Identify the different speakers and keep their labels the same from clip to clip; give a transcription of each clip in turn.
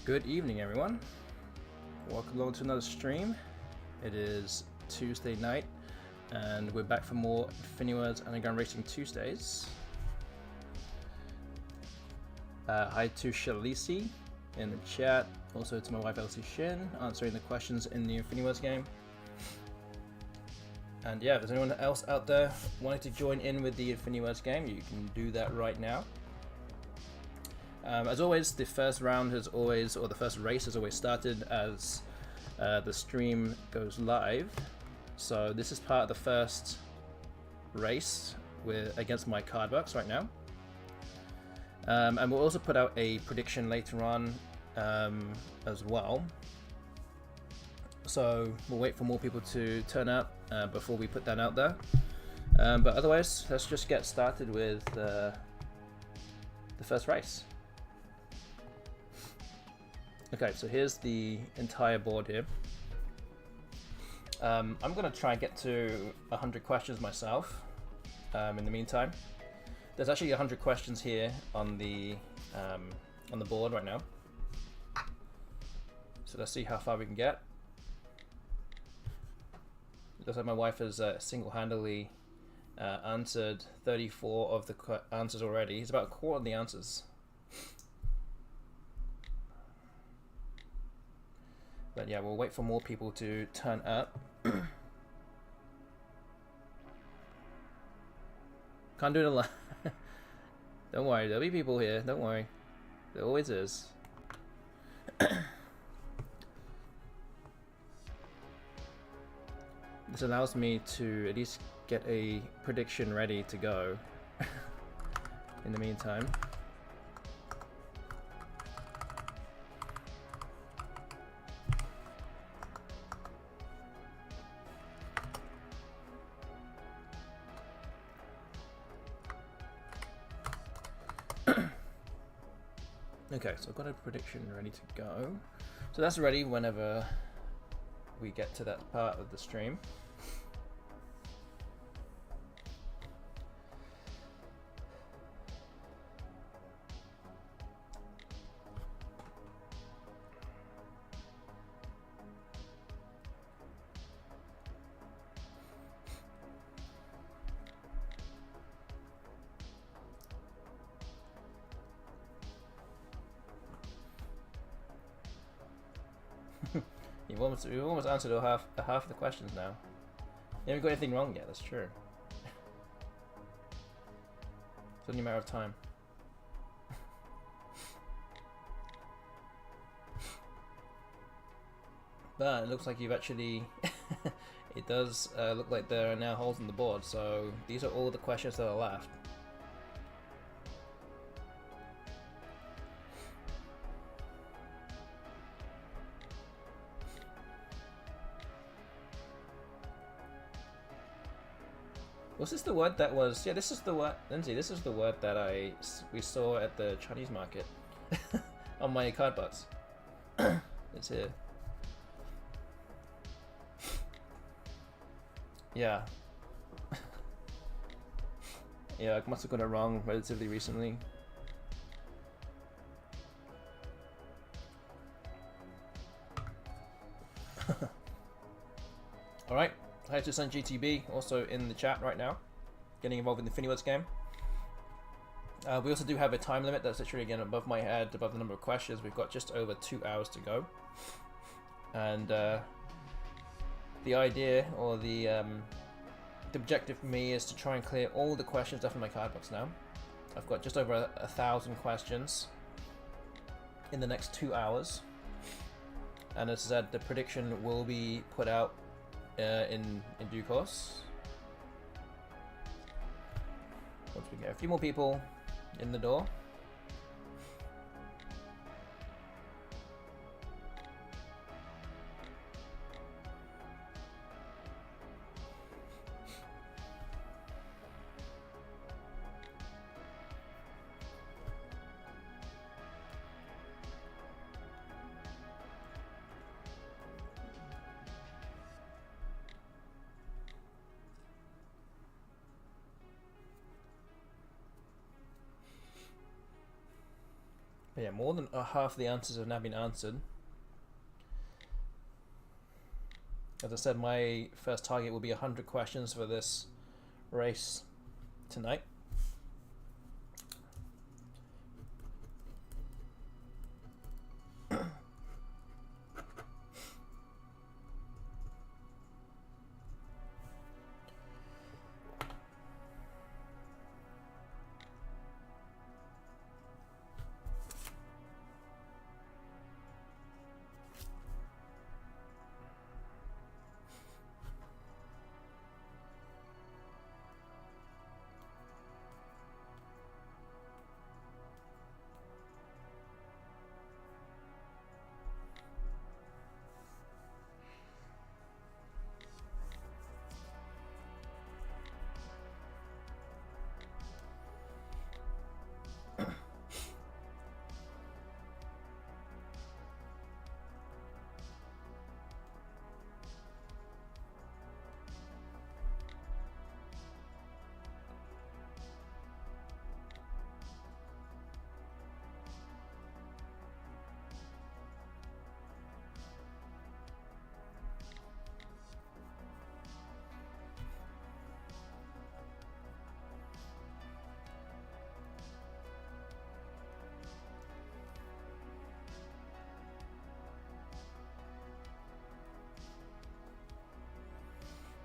Speaker 1: Good evening, everyone. Welcome along to another stream. It is Tuesday night, and we're back for more FINIWORDS Anagram Racing Tuesdays. Hi to Shalisi in the chat, also to my wife Elsie Shin, answering the questions in the FINIWORDS game. And yeah, if there's anyone else out there wanting to join in with the FINIWORDS game, you can do that right now. As always, the first round has always, or the first race has always started as the stream goes live. So this is part of the first race against my cardbox right now. And we'll also put out a prediction later on as well. So we'll wait for more people to turn up before we put that out there. But otherwise, let's just get started with the first race. Okay, so here's the entire board here. I'm going to try and get to 100 questions myself in the meantime. There's actually 100 questions here on the board right now. So let's see how far we can get. It looks like my wife has single-handedly answered 34 of the answers already. It's about a quarter of the answers. But yeah, we'll wait for more people to turn up. Can't do it alone. Don't worry, there'll be people here. Don't worry. There always is. This allows me to at least get a prediction ready to go in the meantime. Okay, so I've got a prediction ready to go. So that's ready whenever we get to that part of the stream. We've almost answered half of the questions now. You haven't got anything wrong yet, that's true. It's only a matter of time. But it looks like you've actually... it does look like there are now holes in the board, so these are all the questions that are left. Was this the word that was... Yeah, this is the word... Lindsay, this is the word that we saw at the Chinese market on my cardbox. It's here. Yeah. Yeah, I must have got it wrong relatively recently. Alright. Hi to Sun GTB, also in the chat right now, getting involved in the FINIWORDS game. We also do have a time limit that's literally again above my head, above the number of questions. We've got just over 2 hours to go. And the idea, or the objective for me, is to try and clear all the questions left in my cardbox now. I've got just over 1,000 questions in the next 2 hours. And as I said, the prediction will be put out in due course. Once we get a few more people in the door. But yeah, more than half the answers have now been answered. As I said, my first target will be 100 questions for this race tonight.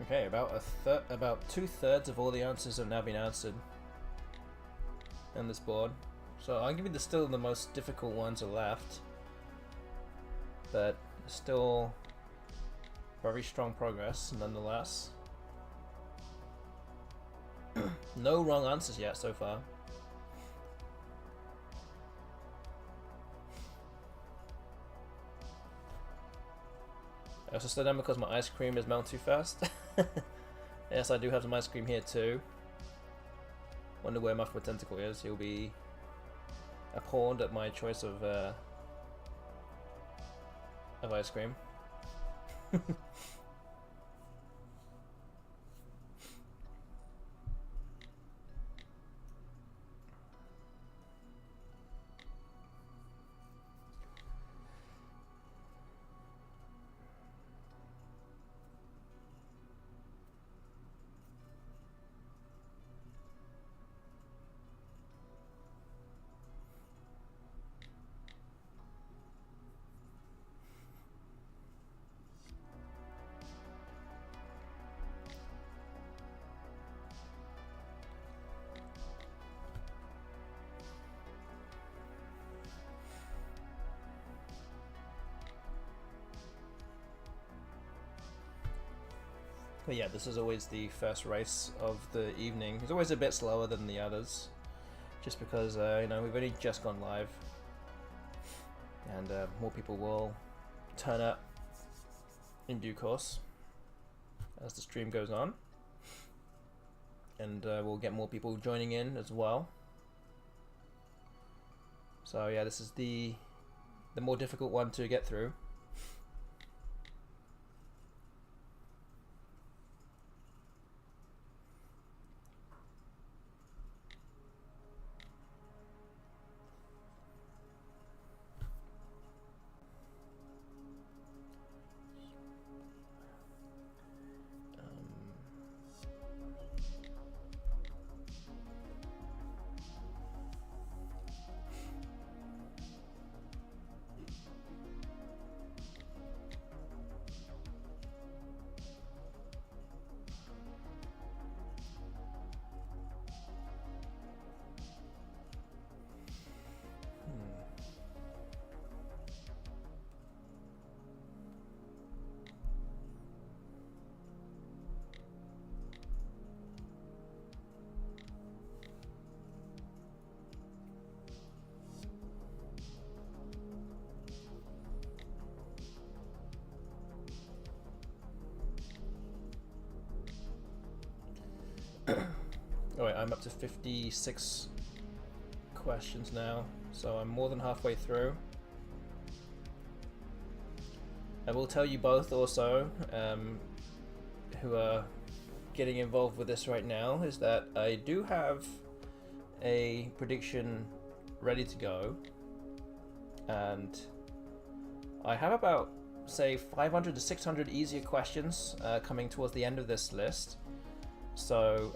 Speaker 1: Okay, about about 2/3 of all the answers have now been answered on this board. So I'll give you still the most difficult ones are left, but still very strong progress nonetheless. No wrong answers yet so far. I also slowed down because my ice cream is melting too fast. Yes, I do have some ice cream here too. Wonder where Muff Tentacle is. He'll be appalled at my choice of ice cream. But yeah, this is always the first race of the evening. It's always a bit slower than the others, just because you know, we've only just gone live, and more people will turn up in due course as the stream goes on, and we'll get more people joining in as well. So yeah, this is the more difficult one to get through. Alright, I'm up to 56 questions now, so I'm more than halfway through. I will tell you both also, who are getting involved with this right now, is that I do have a prediction ready to go and I have about, say, 500 to 600 easier questions coming towards the end of this list. So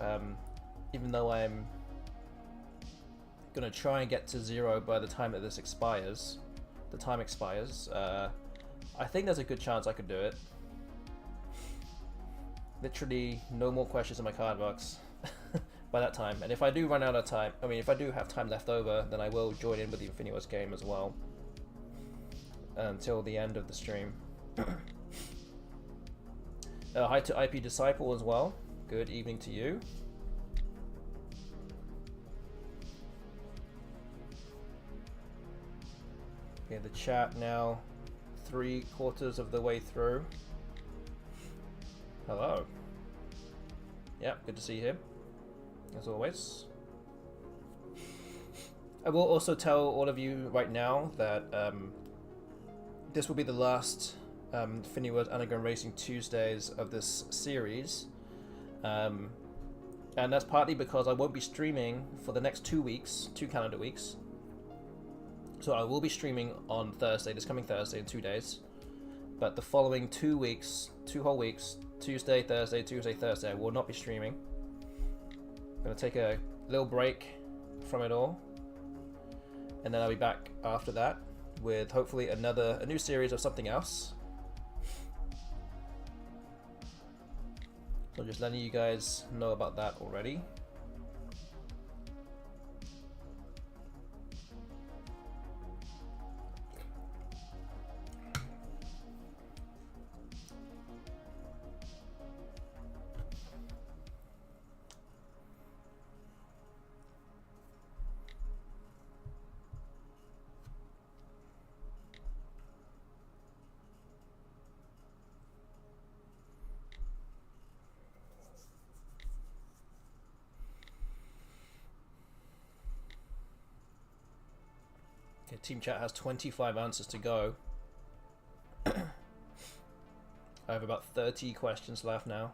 Speaker 1: even though I'm gonna try and get to 0 by the time that this expires, the time expires, I think there's a good chance I could do it. Literally no more questions in my card box by that time. And if I do run out of time, I mean, if I do have time left over, then I will join in with the FINIWORDS game as well until the end of the stream. Hi to IP Disciple as well. Good evening to you. Okay, the chat now 3/4 of the way through. Hello. Yep, good to see you here, as always. I will also tell all of you right now that this will be the last FINIWORDS Anagram Racing Tuesdays of this series. And that's partly because I won't be streaming for the next 2 weeks, 2 calendar weeks. So I will be streaming on Thursday, this coming Thursday in 2 days. But the following 2 weeks, 2 whole weeks, Tuesday, Thursday, I will not be streaming. I'm going to take a little break from it all. And then I'll be back after that with hopefully a new series of something else. So just letting you guys know about that already. Okay, team chat has 25 answers to go. I have about 30 questions left now.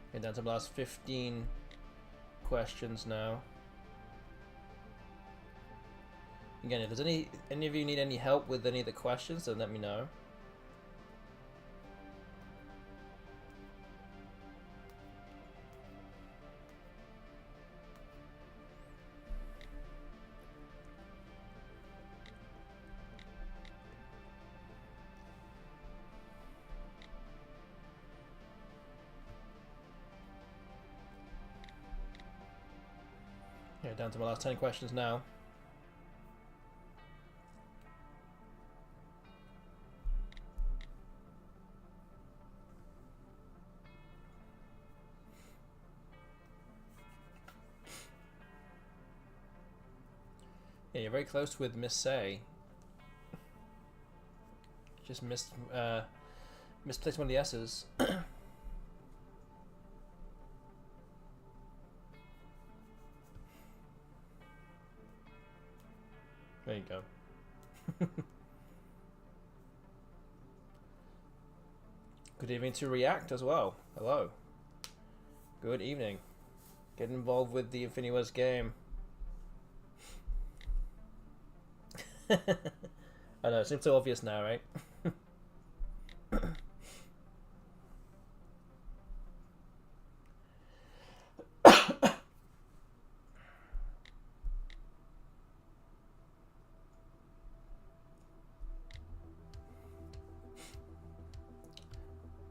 Speaker 1: Okay, down to the last 15 questions now. Again, if there's any of you need any help with any of the questions, then let me know. Yeah, down to my last 10 questions now. Yeah, you're very close with Miss Say. Just misplaced one of the S's. There you go. Good evening to React as well. Hello. Good evening. Get involved with the FINIWORDS game. I know, it seems so obvious now, right?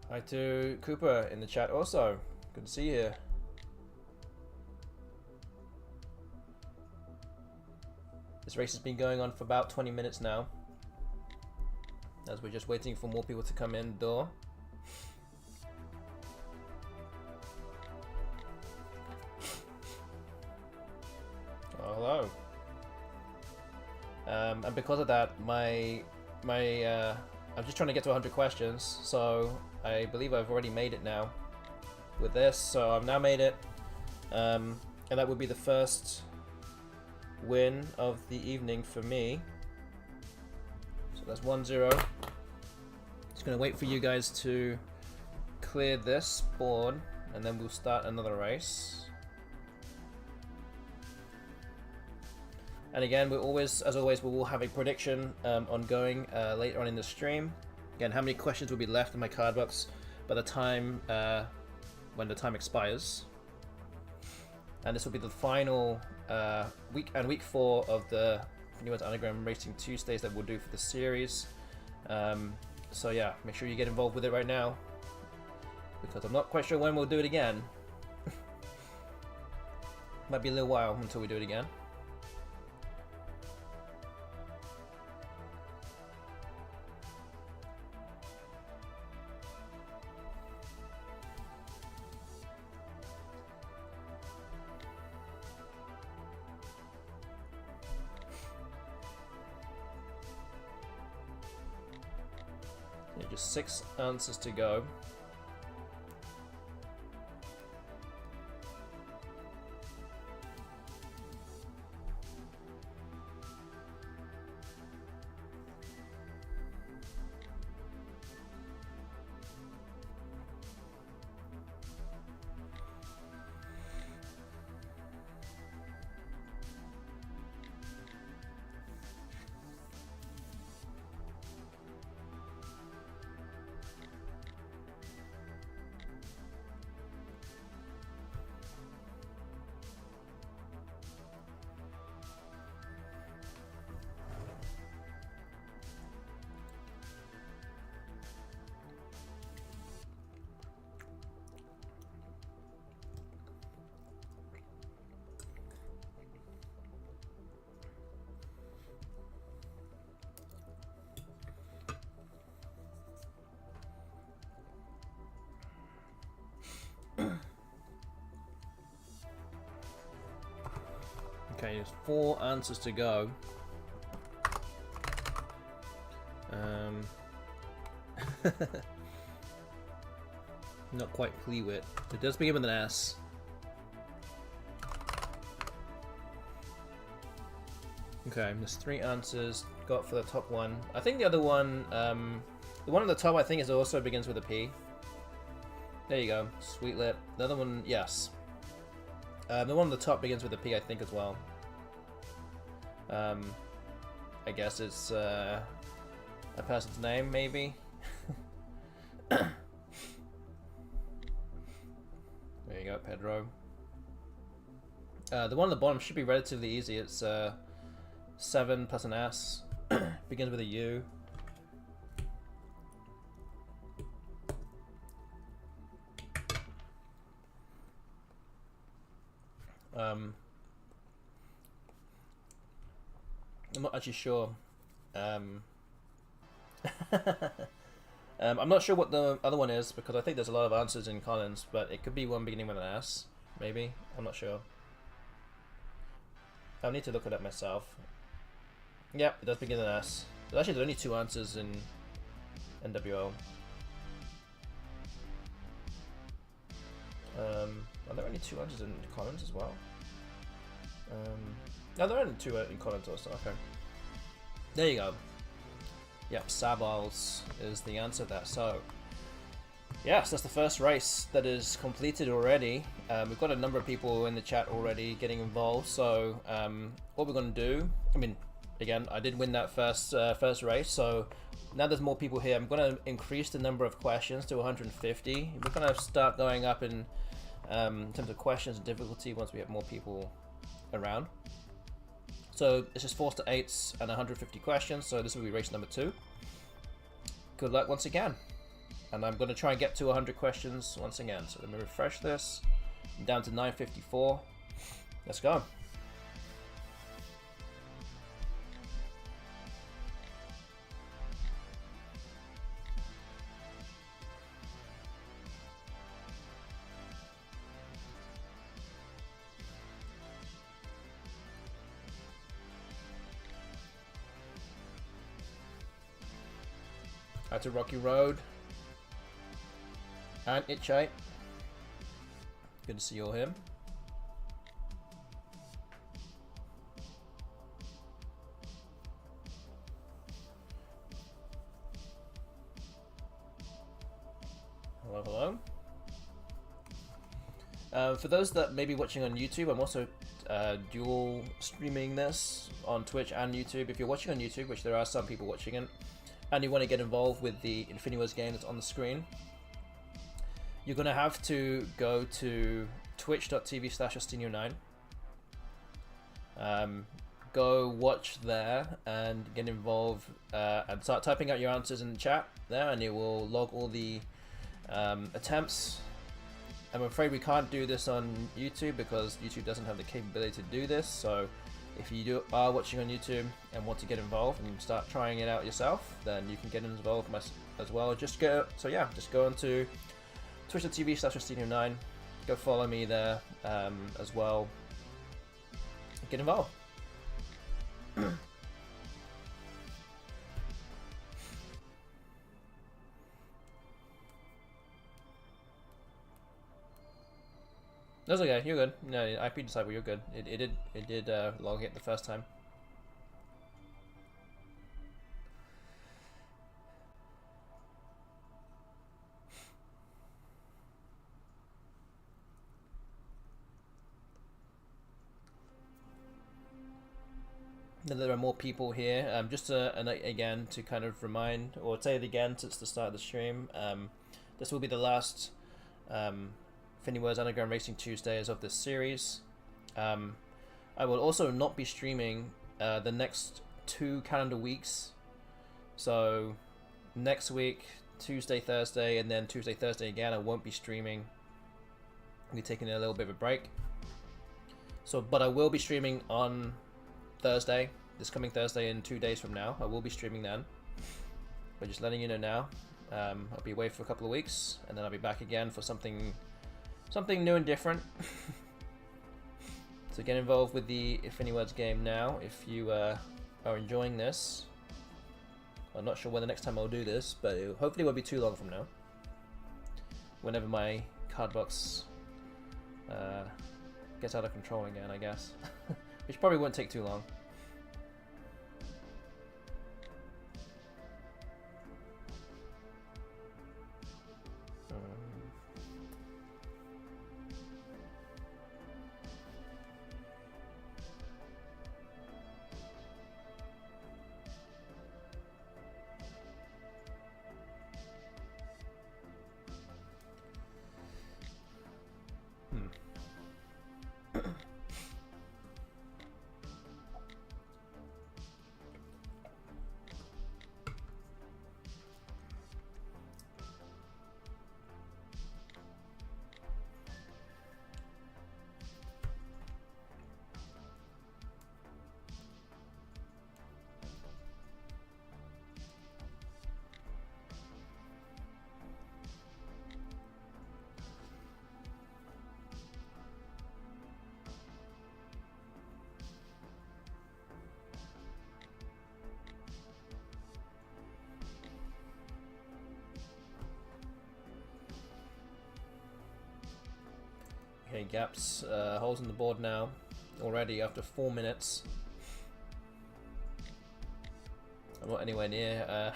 Speaker 1: Hi to Cooper in the chat also. Good to see you here. This race has been going on for about 20 minutes now, as we're just waiting for more people to come in the door. Oh, hello. And because of that, I'm just trying to get to 100 questions, so I believe I've already made it now with this. So I've now made it, and that would be the first win of the evening for me. So that's 1-0. Just gonna wait for you guys to clear this board, and then we'll start another race. And again, we're always, as always, we will have a prediction ongoing later on in the stream. Again, how many questions will be left in my card box by the time when the time expires. And this will be the final week 4 of the FINIWORDS Anagram Racing Tuesdays that we'll do for the series. So yeah, make sure you get involved with it right now, because I'm not quite sure when we'll do it again. Might be a little while until we do it again. Just 6 answers to go. Okay, there's 4 answers to go. Not quite Pleewit. It does begin with an S. Okay, there's 3 answers got for the top one. I think the other one, the one on the top, I think, also begins with a P. There you go, Sweetlit. The other one, yes. The one on the top begins with a P, I think, as well. I guess it's a person's name, maybe. There you go, Pedro. The one on the bottom should be relatively easy. It's 7 plus an S. Begins with a U. I'm not actually sure. I'm not sure what the other one is, because I think there's a lot of answers in Collins, but it could be one beginning with an S, maybe. I'm not sure. I'll need to look it up myself. Yep, it does begin with an S. There's actually only 2 answers in NWO. Are there only 2 answers in Collins as well? No, there are only 2 in Collins also. Okay. There you go. Yep, Sabal's is the answer there. So, yes, that's the first race that is completed already. We've got a number of people in the chat already getting involved. So, what we're going to do, I mean, again, I did win that first race. So, now there's more people here. I'm going to increase the number of questions to 150. We're going to start going up in terms of questions and difficulty once we have more people around. So it's just 4s to 8s and 150 questions. So this will be race number 2. Good luck once again. And I'm going to try and get to 100 questions once again. So let me refresh this. I'm down to 954. Let's go. Out to Rocky Road and Itchite. Good to see you all here. Hello, hello. For those that may be watching on YouTube, I'm also dual streaming this on Twitch and YouTube. If you're watching on YouTube, which there are some people watching it, and you want to get involved with the FINIWORDS game that's on the screen, you're going to have to go to twitch.tv/Ostinio9. Go watch there and get involved and start typing out your answers in the chat there, and it will log all the attempts. I'm afraid we can't do this on YouTube because YouTube doesn't have the capability to do this, so if you are watching on YouTube and want to get involved and start trying it out yourself, then you can get involved as well. Just go on to twitch.tv/Ostinio9. Go follow me there as well. Get involved. That's okay, you're good. No, IP Disciple, you're good. It did log it the first time. Then there are more people here. Just again to kind of remind or say it again since the start of the stream. This will be the last FINIWORDS Anagram Racing Tuesdays of this series. I will also not be streaming the next 2 calendar weeks. So next week, Tuesday, Thursday, and then Tuesday, Thursday again, I won't be streaming. I'll be taking a little bit of a break. So, but I will be streaming on Thursday, this coming Thursday in 2 days from now. I will be streaming then. But just letting you know now, I'll be away for a couple of weeks, and then I'll be back again for something new and different. So get involved with the FINIWORDS game now if you are enjoying this. I'm not sure when the next time I'll do this, but it hopefully won't be too long from now. Whenever my cardbox gets out of control again, I guess. Which probably won't take too long. Okay, gaps, holes in the board now already after 4 minutes. I'm not anywhere near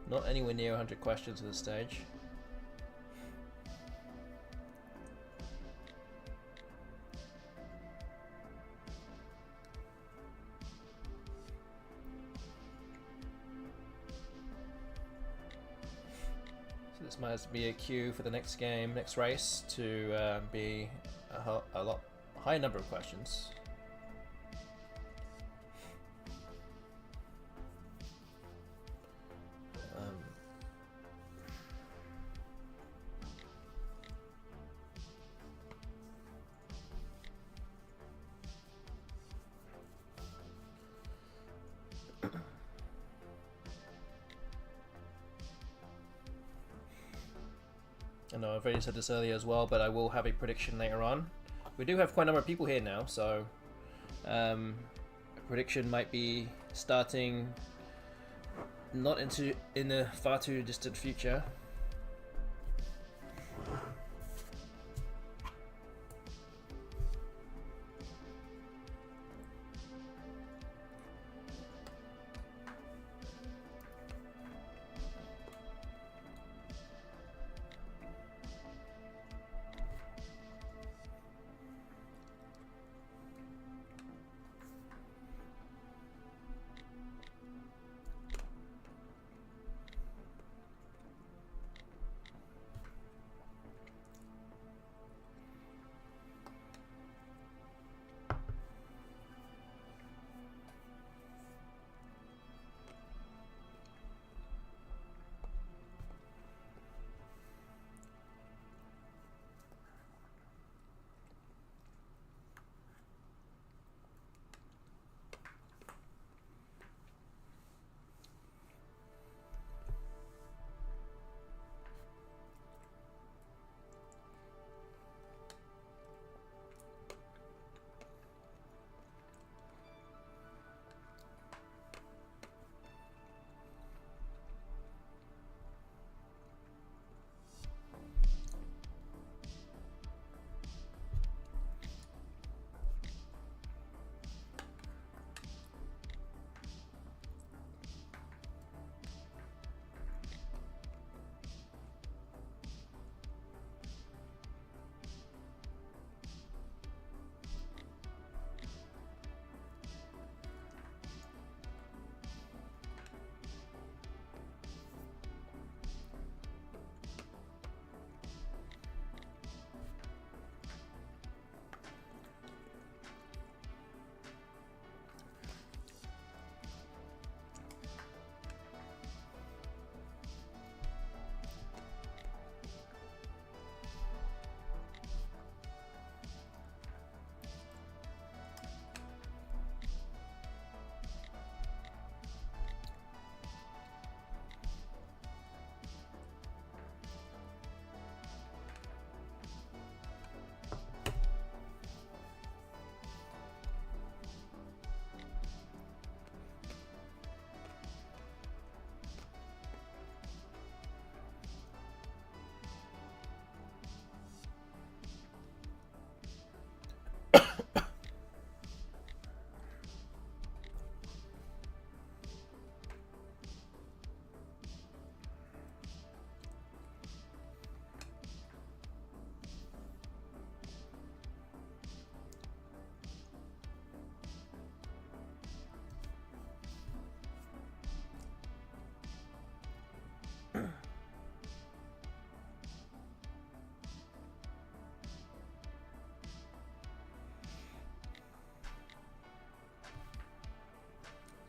Speaker 1: 100 questions at this stage. So this might be a cue for the next game, next race, to be a lot higher number of questions. I know I've already said this earlier as well, but I will have a prediction later on. We do have quite a number of people here now, so a prediction might be starting not in the far too distant future.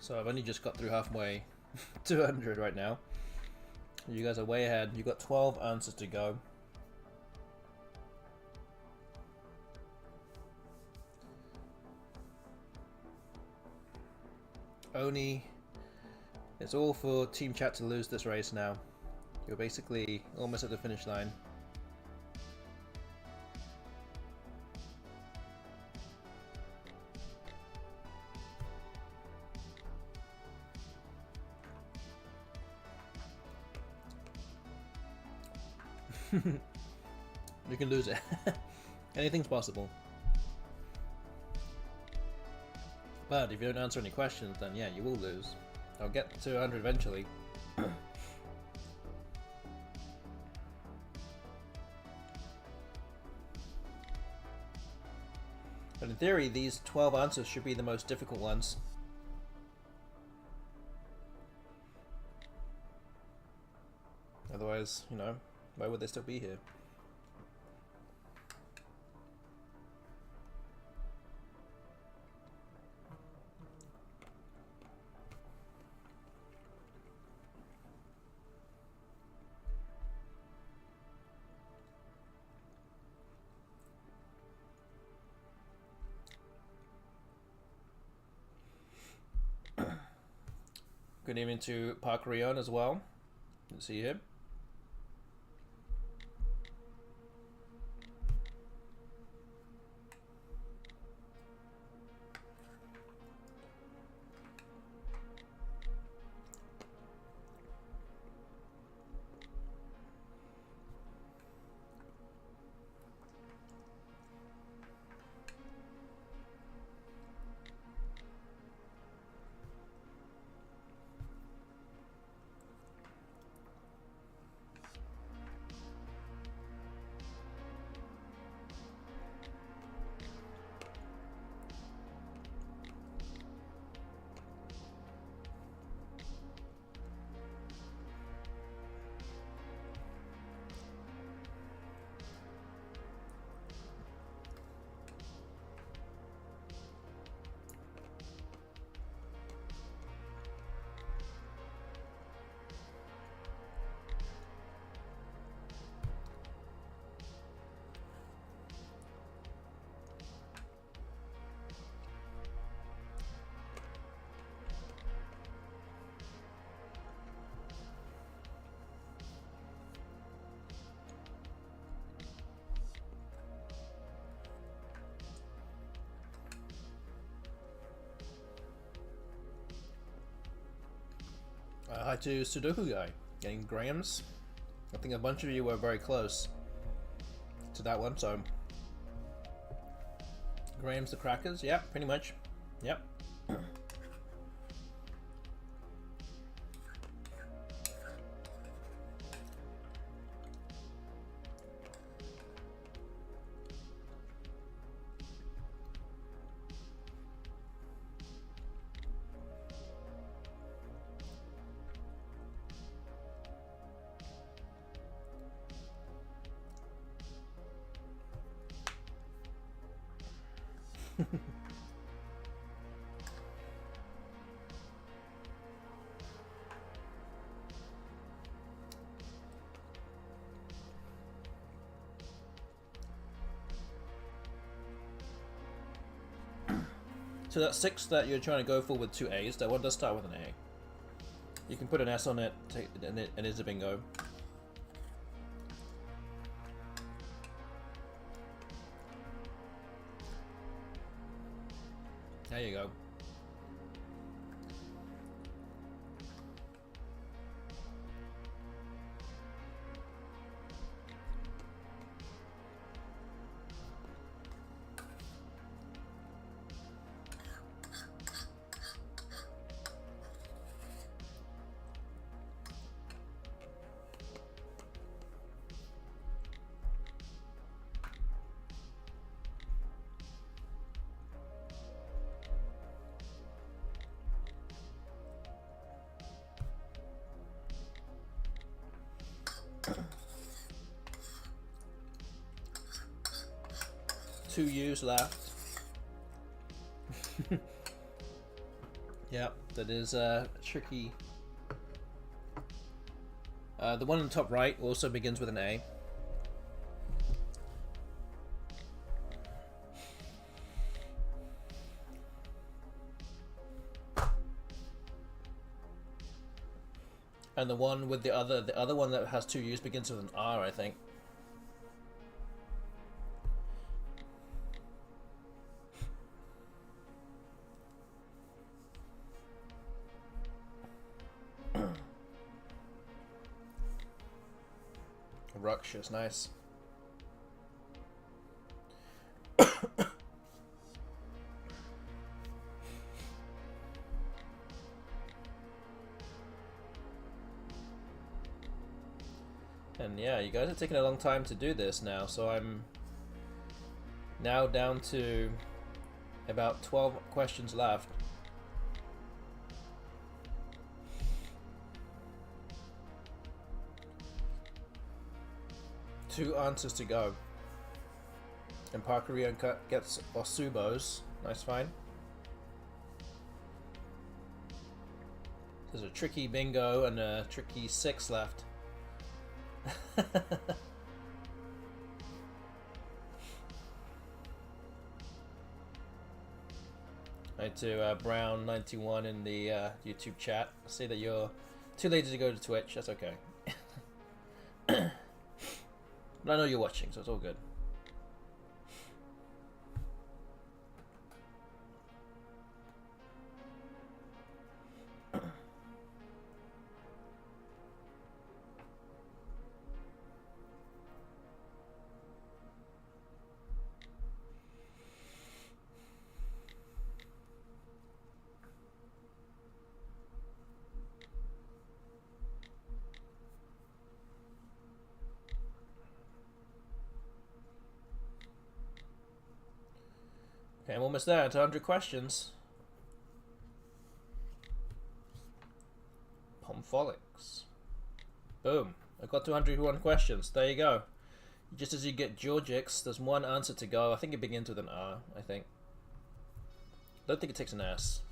Speaker 1: So I've only just got through halfway to 100 right now. You guys are way ahead. You've got 12 answers to go. It's all for Team Chat to lose this race now. You're basically almost at the finish line. You can lose it. Anything's possible. But if you don't answer any questions, then yeah, you will lose. I'll get to 100 eventually. But in theory, these 12 answers should be the most difficult ones. Otherwise, you know, why would they still be here? Good evening to Park Rion as well. Good to see him. Hi to Sudoku Guy, getting grams. I think a bunch of you were very close to that one, so. Grams the crackers, yep, pretty much. Yep. So that 6 that you're trying to go for with 2 A's, that one does start with an A. You can put an S on it, and it is a bingo. There you go. Two U's left. Yep, that is tricky. The one on the top right also begins with an A. And the one with the other one that has 2 U's begins with an R, I think. Ruxious, nice. And yeah, you guys are taking a long time to do this now, so I'm now down to about 12 questions left. Two answers to go. And Parker gets Osubos. Nice find. There's a tricky bingo and a tricky 6 left. Hi to Brown91 in the YouTube chat. I see that you're too lazy to go to Twitch. That's okay. But I know you're watching, so it's all good. Okay, I'm almost there to 100 questions. Pomfolix. Boom. I got to 101 questions. There you go. Just as you get Georgix, there's one answer to go. I think it begins with an R, I think. Don't think it takes an S.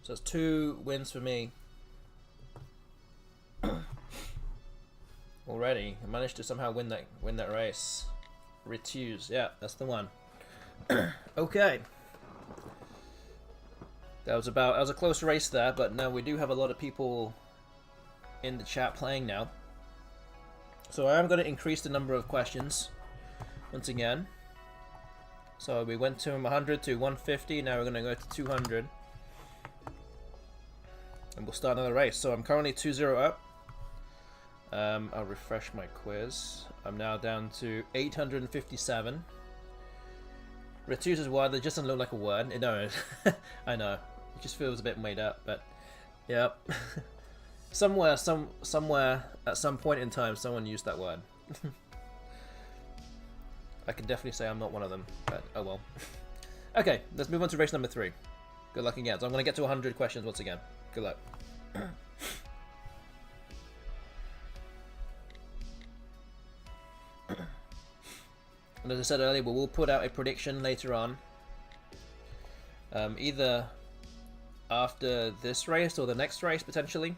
Speaker 1: So it's 2 wins for me. Already. I managed to somehow win that race. Retuse. Yeah, that's the one. Okay. That was a close race there, but now we do have a lot of people in the chat playing now. So I am going to increase the number of questions once again. So we went to 100 to 150, now we're going to go to 200. And we'll start another race. So I'm currently 2-0 up. I'll refresh my quiz. I'm now down to 857. Retuse is word that just doesn't look like a word. No, I know. It just feels a bit made up, but yeah. somewhere, at some point in time, someone used that word. I can definitely say I'm not one of them, but oh well. Okay, let's move on to race number 3. Good luck again. So I'm going to get to 100 questions once again. Good luck. And as I said earlier, we'll put out a prediction later on. Either after this race or the next race, potentially.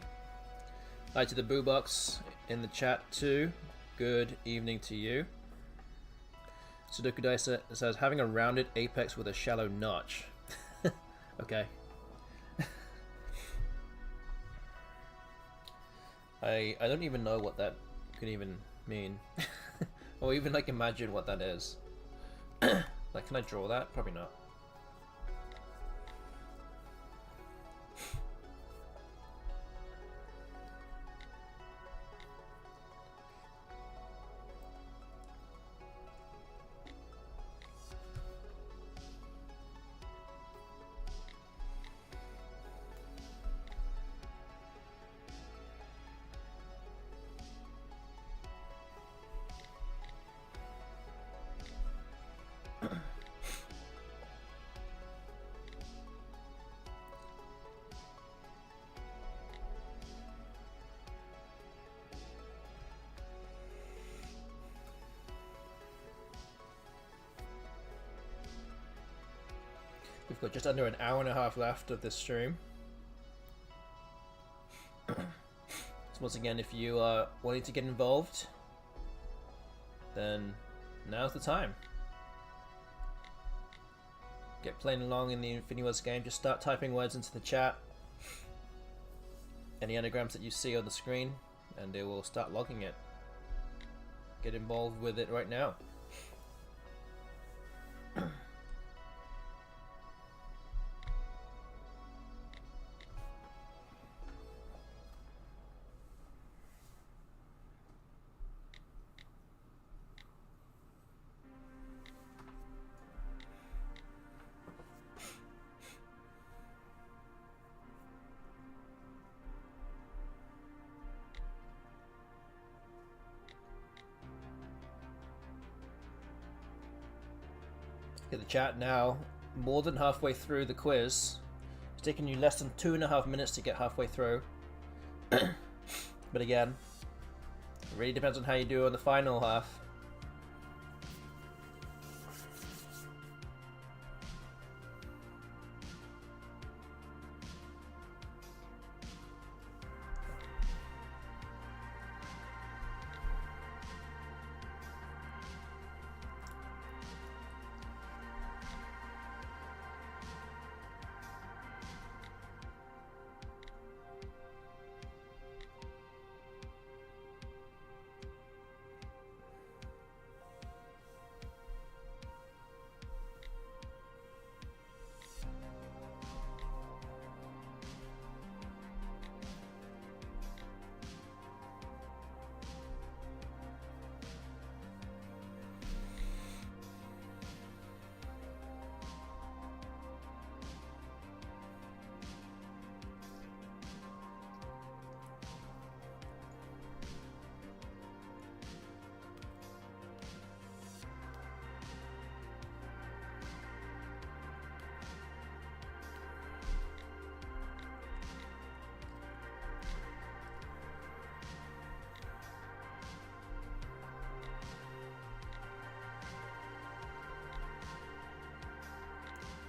Speaker 1: Hi to the Boo Box in the chat too. Good evening to you. Sudoku Dice says, having a rounded apex with a shallow notch. Okay. I don't even know what that could even mean. Or even like imagine what that is. Like, can I draw that? Probably not. We've got just under an hour and a half left of this stream. So once again, if you are wanting to get involved, then now's the time. Get playing along in the FINIWORDS game. Just start typing words into the chat. Any anagrams that you see on the screen, and they will start logging it. Get involved with it right now. Look at the chat now. More than halfway through the quiz. It's taken you less than 2.5 minutes to get halfway through. But again, it really depends on how you do on the final half.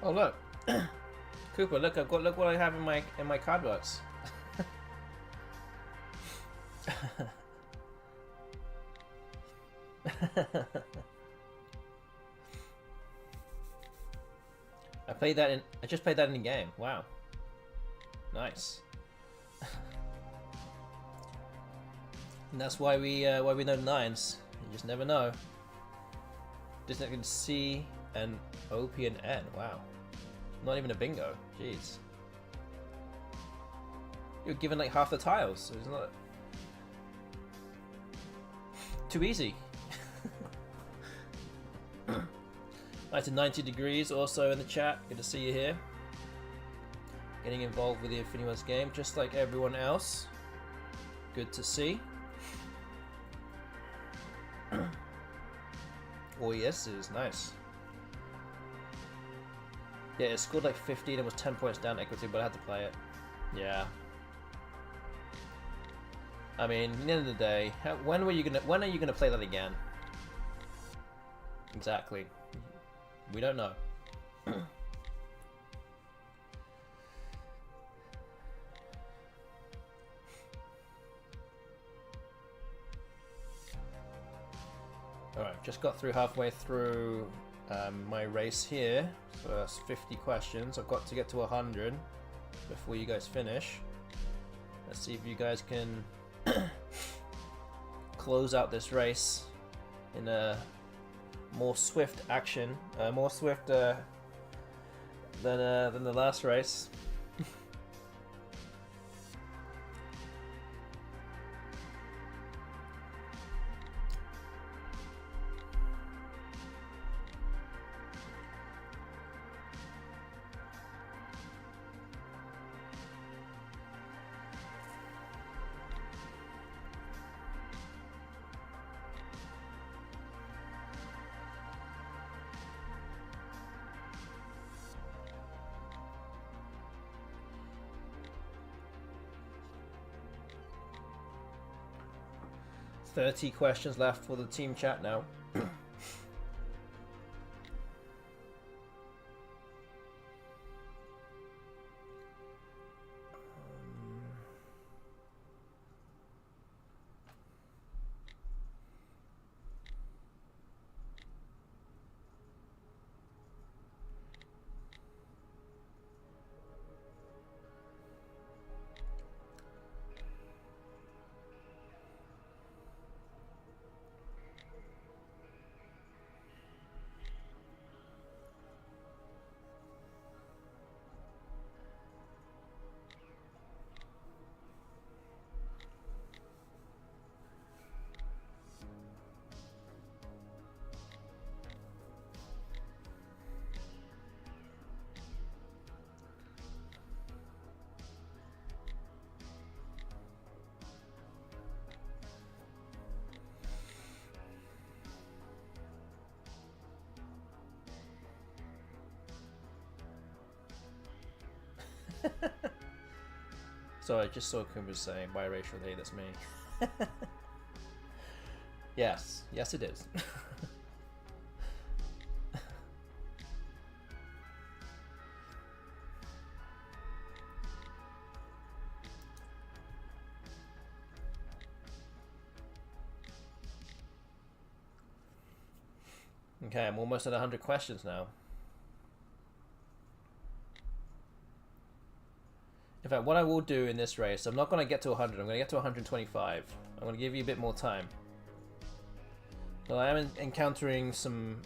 Speaker 1: Oh look, Cooper! Look, look what I have in my card box. I just played that in the game. Wow, nice. And that's why we know nines. You just never know. Just like C and O, P, and N. Wow. Not even a bingo. Jeez. You're given like half the tiles, so it's not too easy. 90 degrees also in the chat. Good to see you here. Getting involved with the FINIWORDS game, just like everyone else. Good to see. Oh yes, it is nice. Yeah, it scored like 15 and was 10 points down equity, but I had to play it. Yeah. I mean, at the end of the day, when are you gonna play that again? Exactly. We don't know. Alright, just got through halfway through my race here. So that's 50 questions. I've got to get to 100 before you guys finish. Let's see if you guys can close out this race in a more swift action, more swift than the last race. $30 questions left for the team chat now. So I just saw Kumba saying biracial, hey, that's me. Yes, yes it is. Okay, I'm almost at 100 questions now. In fact, what I will do in this race, I'm not going to get to 100, I'm going to get to 125. I'm going to give you a bit more time. But I am encountering some,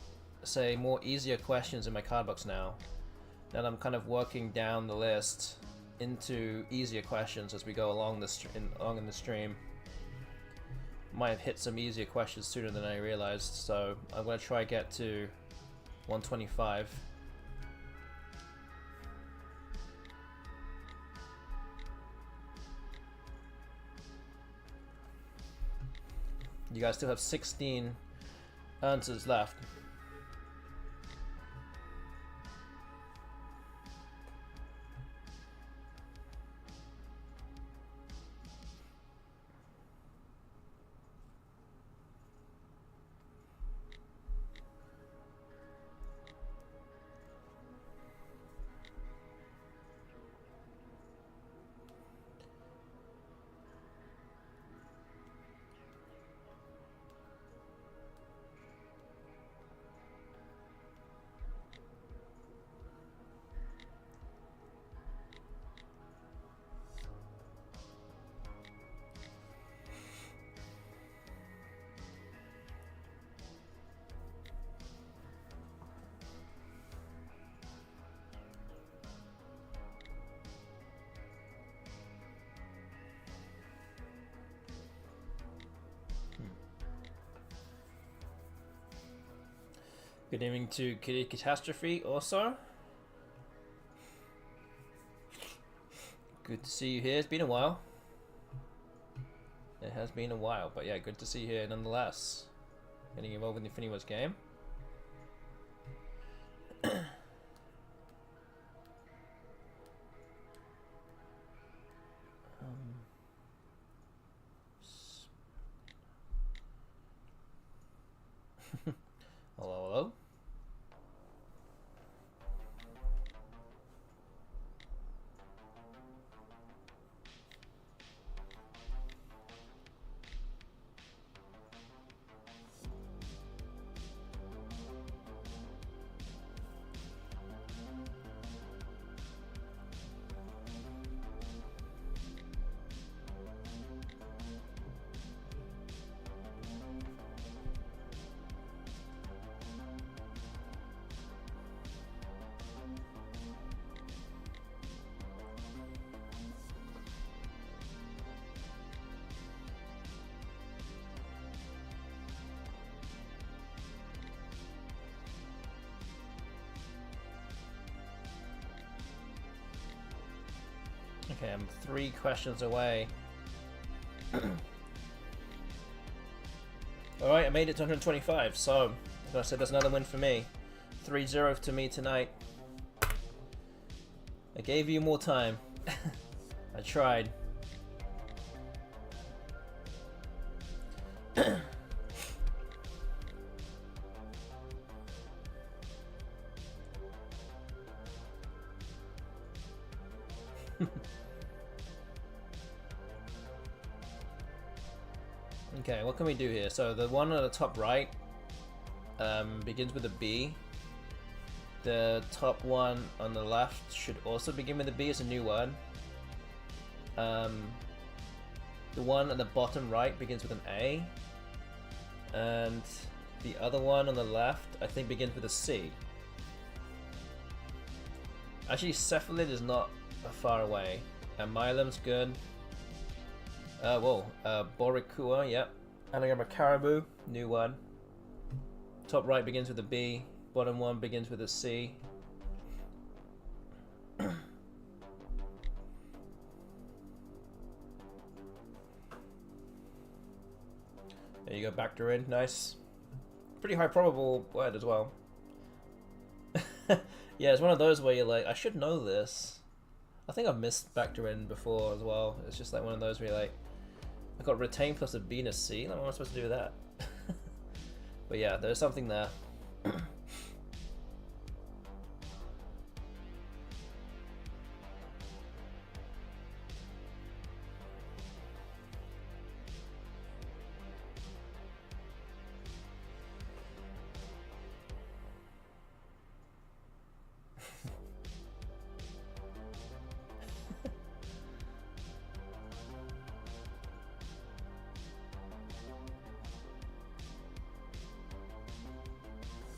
Speaker 1: say, more easier questions in my card box now. And I'm kind of working down the list into easier questions as we go along in the stream. Might have hit some easier questions sooner than I realized, so I'm going to try get to 125. You guys still have 16 answers left. Good evening to Kitty Catastrophe also. Good to see you here. It's been a while. It has been a while, but yeah, good to see you here nonetheless. Getting involved in the FINIWORDS game. Hello, hello. Okay, I'm 3 questions away. Alright, I made it to 125, so as I said, that's another win for me. 3-0 to me tonight. I gave you more time. I tried. Okay, what can we do here? So the one on the top right begins with a B. The top one on the left should also begin with a B. It's a new one. The one at the bottom right begins with an A. And the other one on the left, I think, begins with a C. Actually, cephalid is not far away. Myelum's good. Boricua, yep. Anagram caribou, new one. Top right begins with a B. Bottom one begins with a C. There you go, Bacterin, nice. Pretty high probable word as well. Yeah, it's one of those where you're like, I should know this. I think I've missed Bacter in before as well. It's just like one of those where you're like, I got retain plus a B and a C. Like, what am I supposed to do with that? But yeah, there's something there.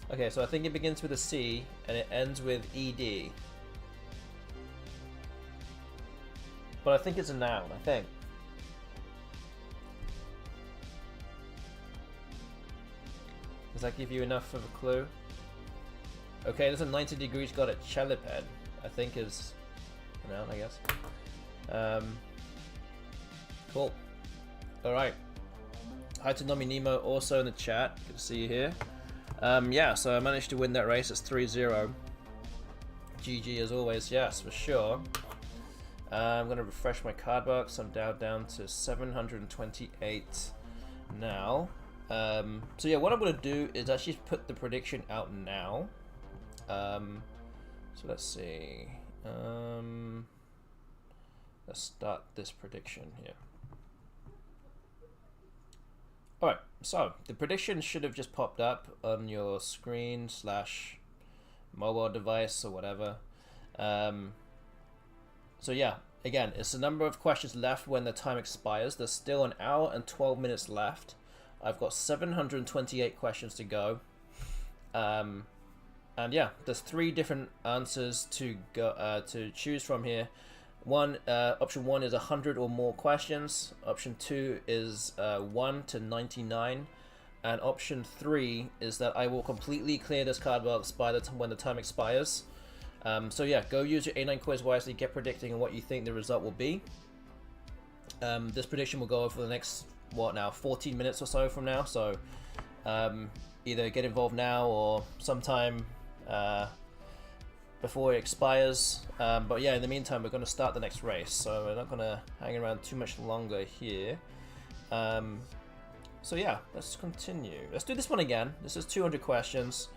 Speaker 1: Okay, so I think it begins with a C and it ends with ED. But I think it's a noun, I think. Does that give you enough of a clue? Okay, there's a 90 degrees got it. Cheliped, I think is a noun, I guess. Cool. Alright. Hi to Nomi Nemo also in the chat. Good to see you here. Yeah, so I managed to win that race. It's 3-0. GG as always, yes, for sure. I'm going to refresh my card box. I'm down to 728 now. So yeah, what I'm going to do is actually put the prediction out now. So let's see. Let's start this prediction here. Alright, so the prediction should have just popped up on your screen / mobile device or whatever. So yeah, again, it's the number of questions left when the time expires. There's still 1 hour and 12 minutes left. I've got 728 questions to go. And yeah, there's 3 different answers to go to choose from here. Option 1 is 100 or more questions. Option 2 is 1 to 99, and option 3 is that I will completely clear this card box by the when the time expires. So yeah, go use your A9 quiz wisely, get predicting and what you think the result will be. This prediction will go over for the next 14 minutes or so from now. So either get involved now or sometime before it expires, but yeah, in the meantime we're going to start the next race, so we're not going to hang around too much longer here. So yeah, let's continue. Let's do this one again. This is 200 questions.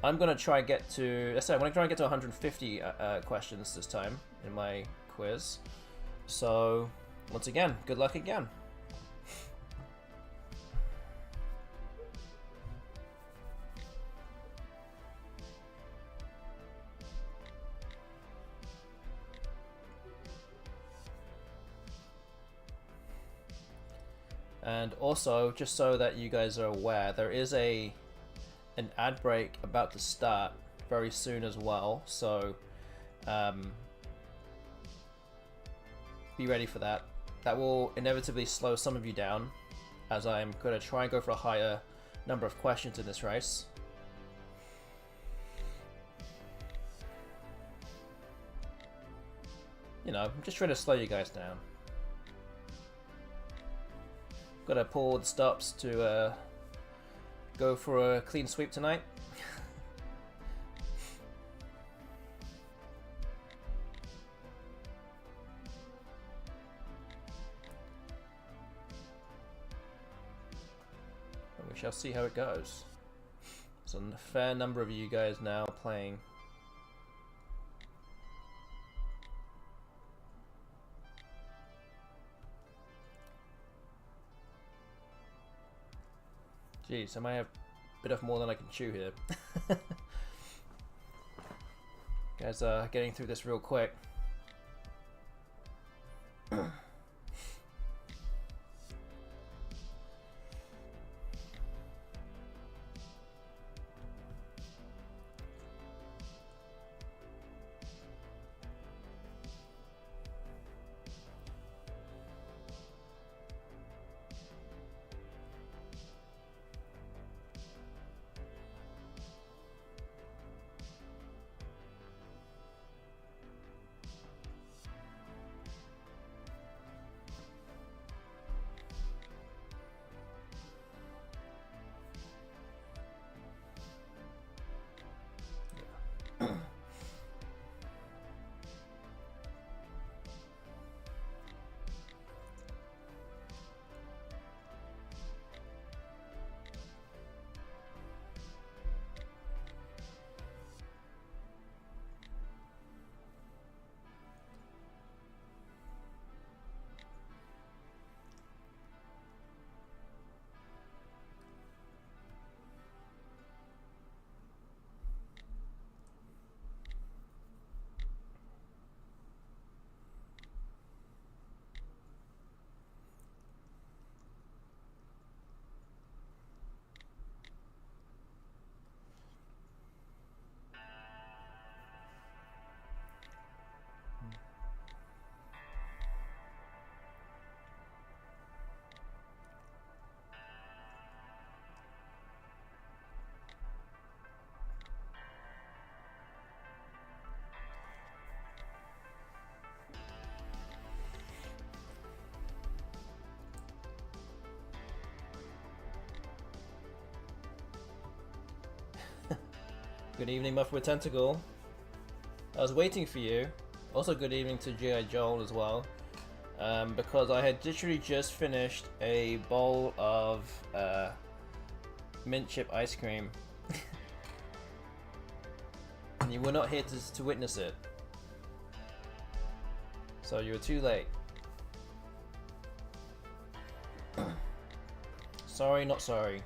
Speaker 1: I'm going to try and get to, let's say I'm going to try and get to 150 questions this time in my quiz. So once again, good luck again. And also, just so that you guys are aware, there is an ad break about to start very soon as well, so be ready for that. That will inevitably slow some of you down, as I'm going to try and go for a higher number of questions in this race. You know, I'm just trying to slow you guys down. Gotta pull the stops to go for a clean sweep tonight. And we shall see how it goes. There's a fair number of you guys now playing. Jeez, I might have a bit of more than I can chew here. Guys are getting through this real quick. Good evening, Muff with Tentacle. I was waiting for you. Also, good evening to G.I. Joel as well. Because I had literally just finished a bowl of mint chip ice cream. And you were not here to witness it. So you were too late. Sorry, not sorry.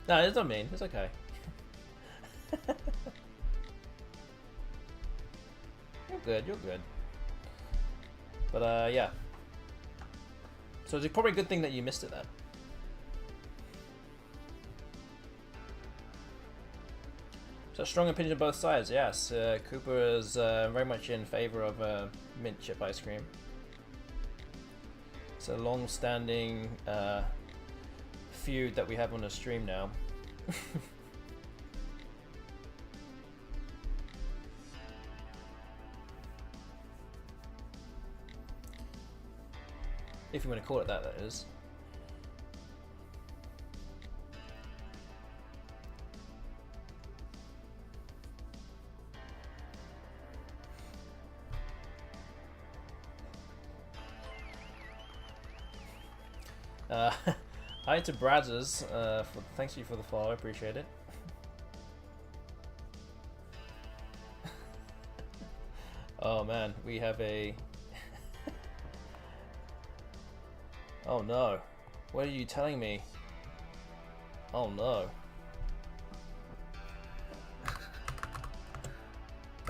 Speaker 1: No, it's not mean. It's okay. You're good. You're good. But yeah. So it's probably a good thing that you missed it then. So strong opinion on both sides. Yes, Cooper is very much in favor of mint chip ice cream. It's a long-standing feud that we have on the stream now. If you want to call it that, that is. Hi to Brazzers, thanks you for the follow, I appreciate it. Oh man, we have a... Oh no, what are you telling me? Oh no.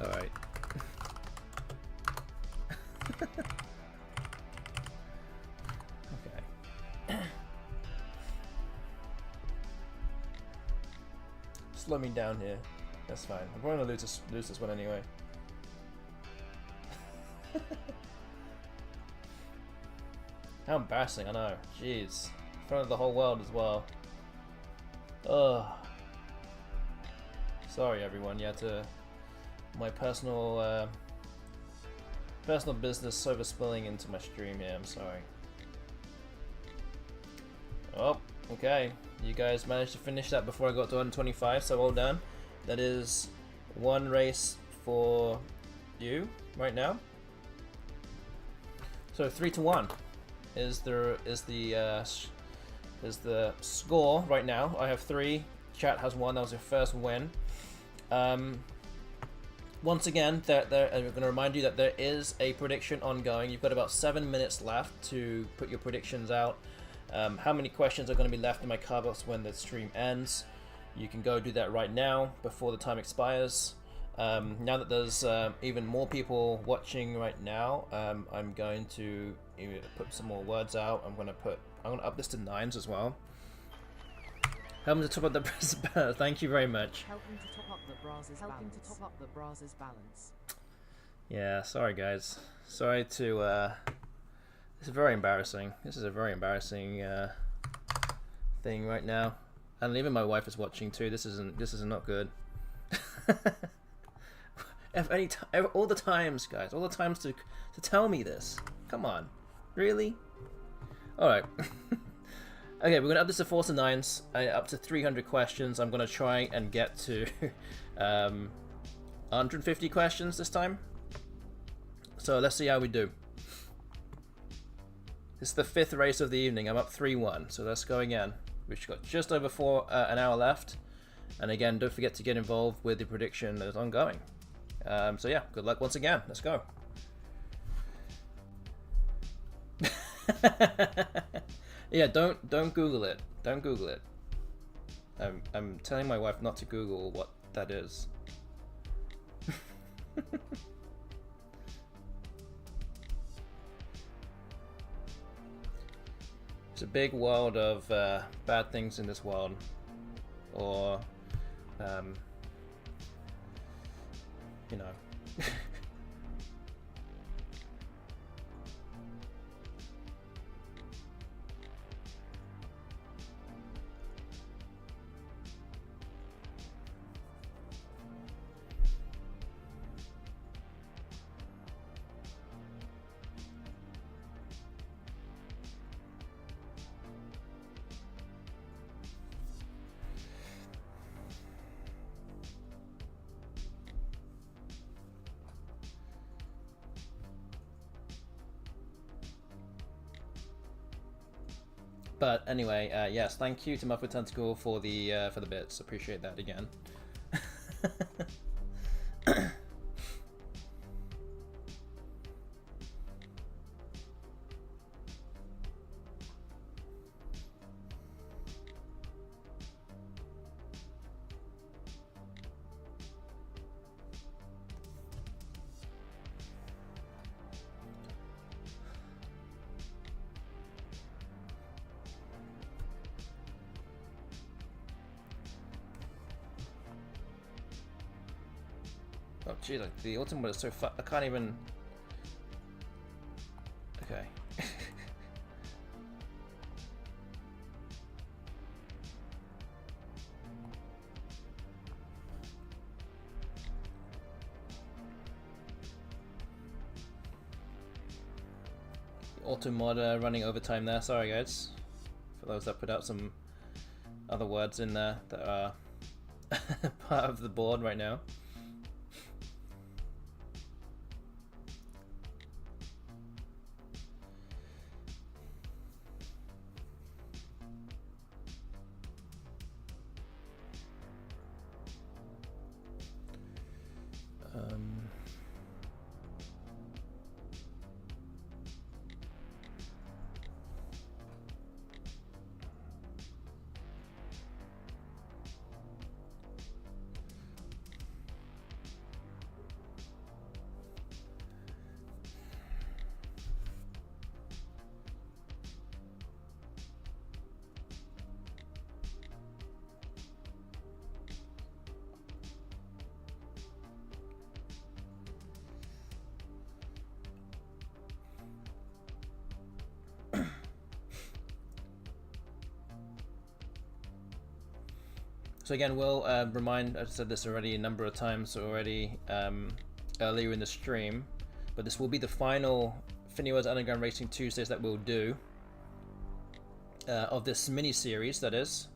Speaker 1: Alright. Slow me down here. That's fine. I'm going to lose this one anyway. How embarrassing, I know. Jeez. In front of the whole world as well. Ugh. Sorry everyone, you had to... My personal business overspilling into my stream here, I'm sorry. Oh, okay. You guys managed to finish that before I got to 125, so well done. That is one race for you right now. So 3-1 is the score right now. I have 3. Chat has 1. That was your first win. Once again, I'm going to remind you that there is a prediction ongoing. You've got about 7 minutes left to put your predictions out. How many questions are going to be left in my cardbox when the stream ends? You can go do that right now before the time expires. Now that there's even more people watching right now, I'm going to put some more words out. I'm going to up this to 9s as well. Help me to top up the thank you very much.
Speaker 2: Helping to top up the browser's balance.
Speaker 1: Yeah, sorry guys. Sorry to this is very embarrassing. This is a very embarrassing thing right now, and even my wife is watching too. This is not good. All the times, guys, all the times to tell me this. Come on, really? All right. Okay, we're gonna up this to 4s and 9s, up to 300 questions. I'm gonna try and get to 150 questions this time. So let's see how we do. This is the 5th race of the evening. I'm up 3-1, so let's go again. We've got just over an hour left. And again, don't forget to get involved with the prediction that is ongoing. So yeah, good luck once again. Let's go. Yeah, don't Google it. Don't Google it. I'm telling my wife not to Google what that is. It's a big world of bad things in this world, or you know. But anyway, yes, thank you to Muffet Tentacle for the bits. Appreciate that again. Oh geez, like, the ultimate mode is so I can't even... Okay. Auto mod running overtime there, sorry guys. For those that put out some other words in there that are part of the board right now. So again, we'll remind, I've said this already a number of times already earlier in the stream, but this will be the final FINIWORDS Anagram Racing Tuesdays that we'll do of this mini-series, that is.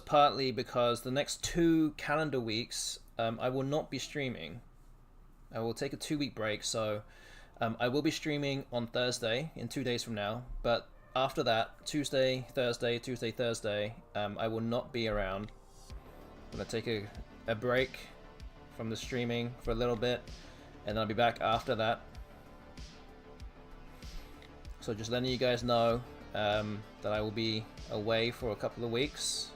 Speaker 1: Partly because the next 2 calendar weeks I will not be streaming. I will take a 2-week break, so I will be streaming on Thursday, in 2 days from now, but after that, Tuesday, Thursday, I will not be around. I'm going to take a break from the streaming for a little bit, and I'll be back after that. So just letting you guys know that I will be away for a couple of weeks.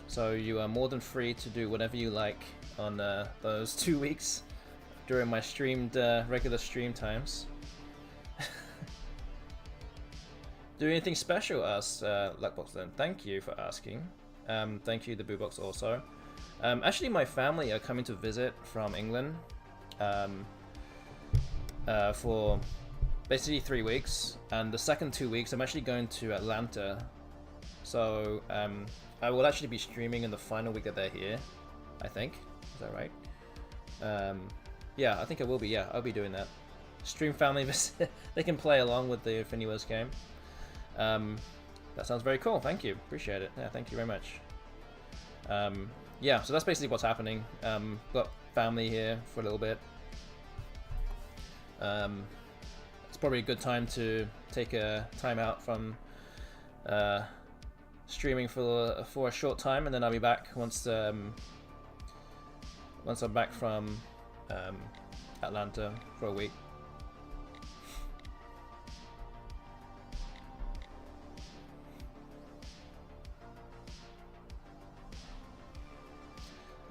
Speaker 1: So you are more than free to do whatever you like on those 2 weeks. During my streamed regular stream times. Do anything special? Asked Luckbox then. Thank you for asking. Thank you, the Boobox also. Actually, my family are coming to visit from England for basically 3 weeks, and the second 2 weeks I'm actually going to Atlanta. So I will actually be streaming in the final week that they're here. I think. Is that right? Yeah, I think I will be. Yeah, I'll be doing that. Stream family visit. They can play along with the FINIWORDS game. That sounds very cool. Thank you. Appreciate it. Yeah, thank you very much. Yeah, so that's basically what's happening. Got family here for a little bit. It's probably a good time to take a time out from streaming for a short time, and then I'll be back once I'm back from Atlanta for a week.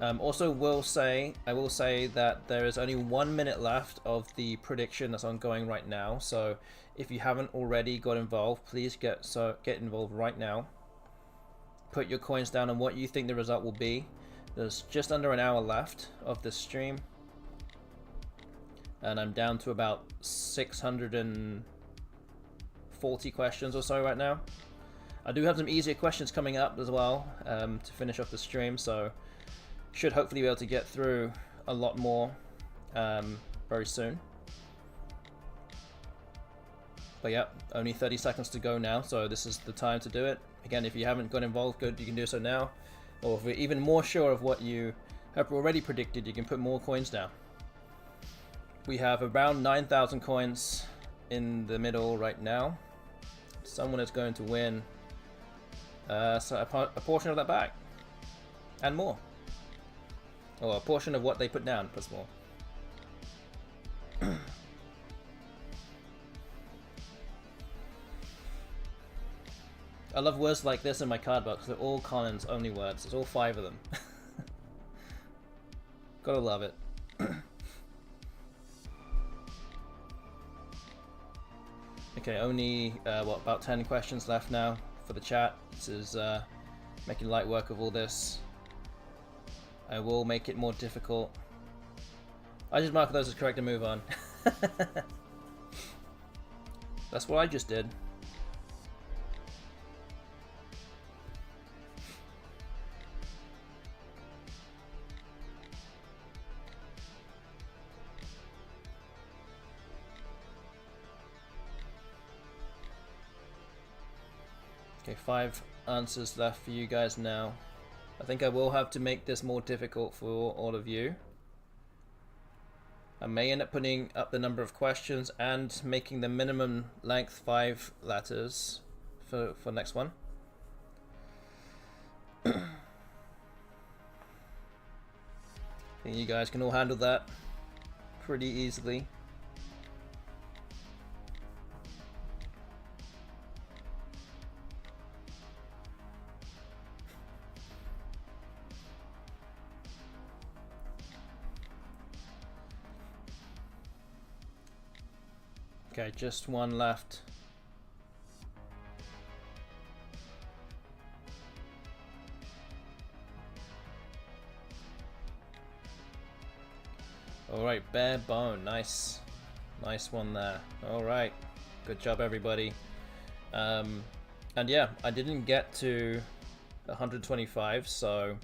Speaker 1: Also, I will say that there is only 1 minute left of the prediction that's ongoing right now. So if you haven't already got involved, please get involved right now. Put your coins down on what you think the result will be. There's just under an hour left of this stream, and I'm down to about 640 questions or so right now. I do have some easier questions coming up as well to finish off the stream, so should hopefully be able to get through a lot more very soon. But yeah, only 30 seconds to go now, so this is the time to do it. Again, if you haven't got involved, good, you can do so now. Or if you're even more sure of what you have already predicted, you can put more coins down. We have around 9,000 coins in the middle right now. Someone is going to win so a portion of that back. And more. Or a portion of what they put down plus more. I love words like this in my card box. They're all Colin's only words. There's all 5 of them. Gotta love it. Okay, only what, about 10 questions left now for the chat. This is making light work of all this. I will make it more difficult. I just mark those as correct and move on. That's what I just did. Okay, 5 answers left for you guys now. I think I will have to make this more difficult for all of you. I may end up putting up the number of questions and making the minimum length 5 letters for next one. I think you guys can all handle that pretty easily. Okay, just one left. Alright, bare bone. Nice. Nice one there. Alright. Good job, everybody. And yeah, I didn't get to 125, so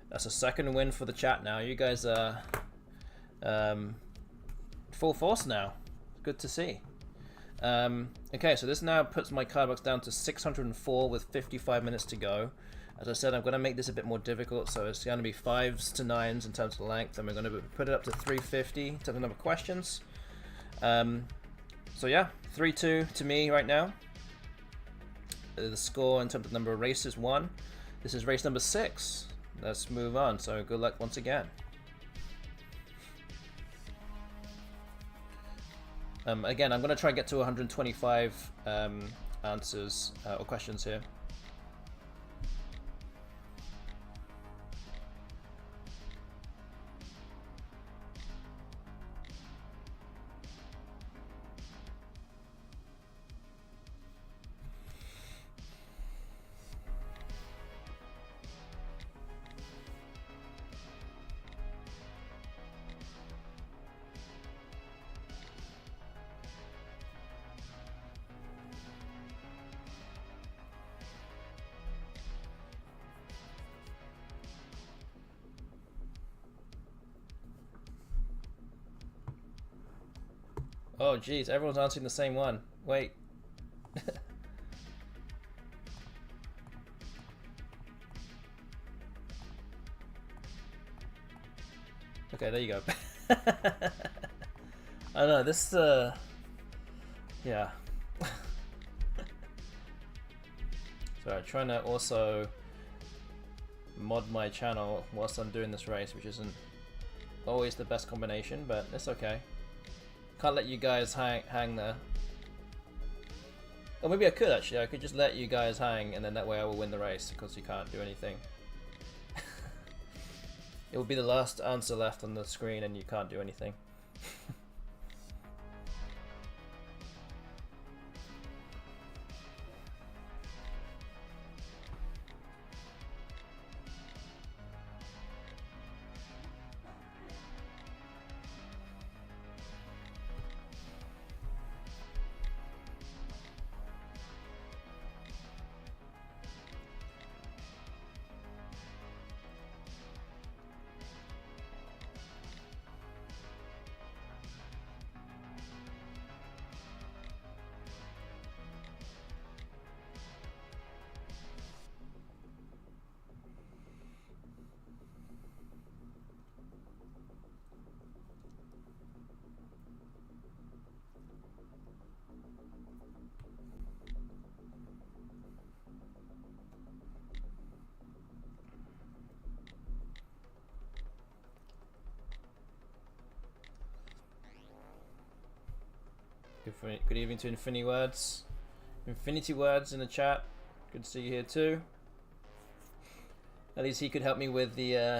Speaker 1: that's a second win for the chat now. You guys are full force now. Good to see. Okay, so this now puts my card box down to 604 with 55 minutes to go. As I said, I'm going to make this a bit more difficult, so it's going to be 5s to 9s in terms of length, and we're going to put it up to 350 in terms of number of questions. So yeah, 3-2 to me right now. The score in terms of number of races 1. This is race number 6. Let's move on, so good luck once again. Again, I'm going to try and get to 125 answers or questions here. Oh geez, everyone's answering the same one. Wait. Okay, there you go. I don't know, this yeah. Sorry, trying to also mod my channel whilst I'm doing this race, which isn't always the best combination, but it's okay. Can't let you guys hang there. Or maybe I could actually. I could just let you guys hang, and then that way I will win the race because you can't do anything. It will be the last answer left on the screen, and you can't do anything. Good evening to FINIWORDS. Infinity Words in the chat. Good to see you here too. At least he could help me with the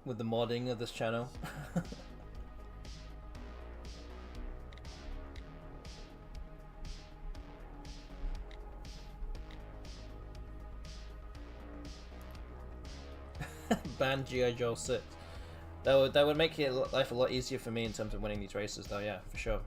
Speaker 1: modding of this channel. Ban G.I. Joe 6. That would make life a lot easier for me in terms of winning these races, though. Yeah, for sure.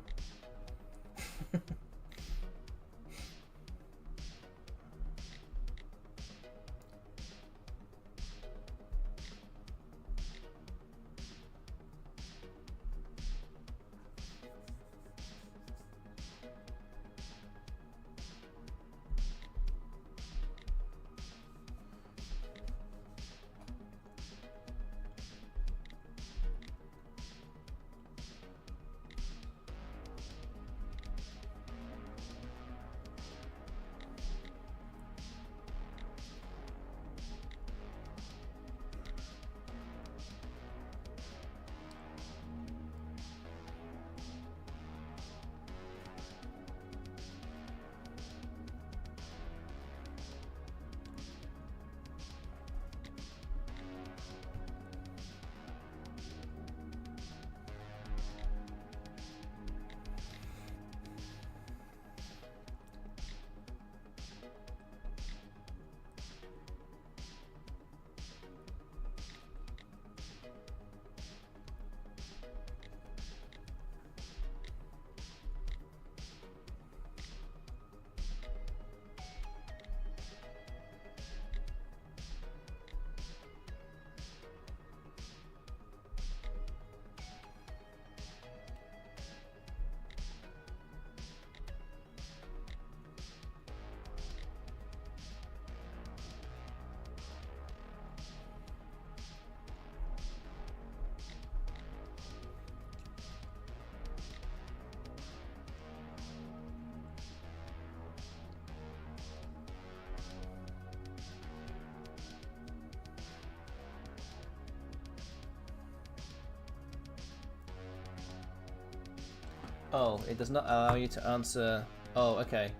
Speaker 1: Oh, it does not allow you to answer. Oh, okay.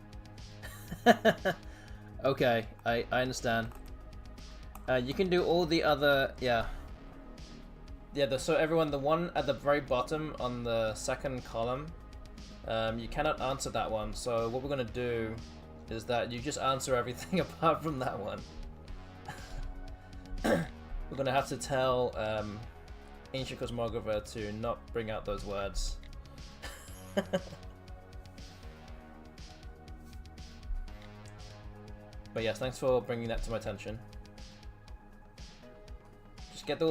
Speaker 1: Okay, I understand. You can do all the other, yeah. Yeah, so everyone, the one at the very bottom on the second column, you cannot answer that one. So what we're going to do is that you just answer everything apart from that one. We're going to have to tell Ancient Cosmographer to not bring out those words. But yes, thanks for bringing that to my attention. Just get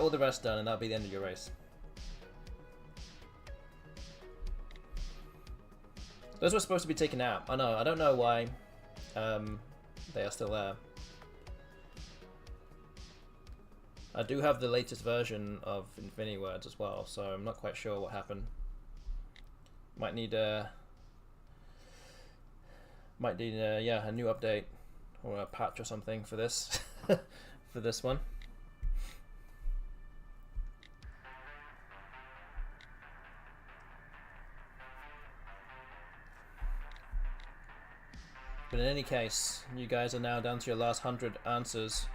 Speaker 1: all the rest done, and that'll be the end of your race. Those were supposed to be taken out. I know. I don't know why they are still there. I do have the latest version of FINIWORDS as well, so I'm not quite sure what happened. Might need a new update or a patch or something for this for this one. But in any case, you guys are now down to your last 100 answers.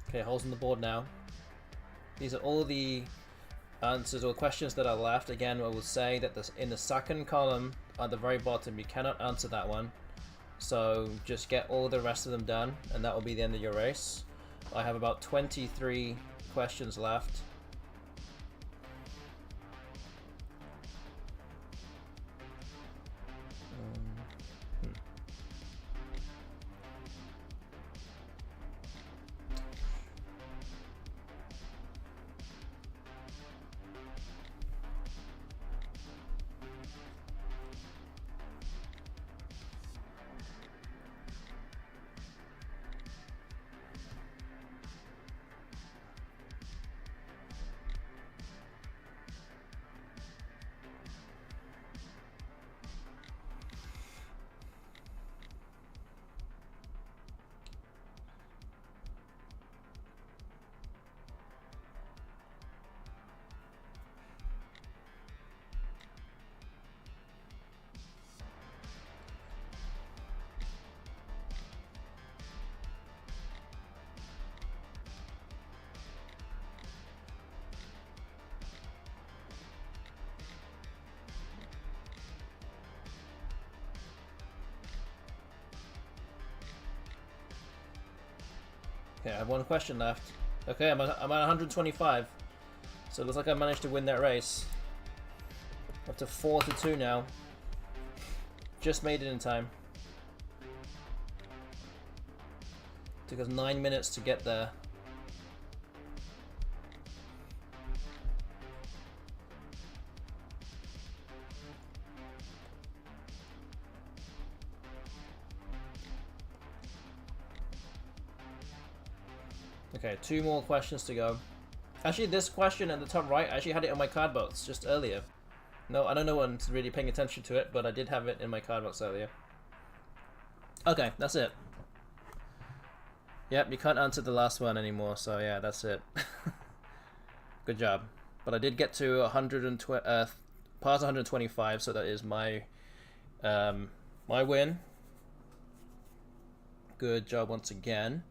Speaker 1: Okay, holes in the board now. These are all the answers or questions that are left. Again, I will say that this, in the second column at the very bottom, you cannot answer that one. So just get all the rest of them done, and that will be the end of your race. I have about 23 questions left. Okay, I have one question left. Okay, I'm at 125. So it looks like I managed to win that race. Up to 4-2 now. Just made it in time. Took us 9 minutes to get there. Okay, 2 more questions to go. Actually, this question at the top right, I actually had it on my card box just earlier. No, I don't know one's really paying attention to it, but I did have it in my card box earlier. Okay, that's it. Yep, you can't answer the last one anymore, so yeah, that's it. Good job. But I did get to 120, past 125, so that is my my win. Good job once again.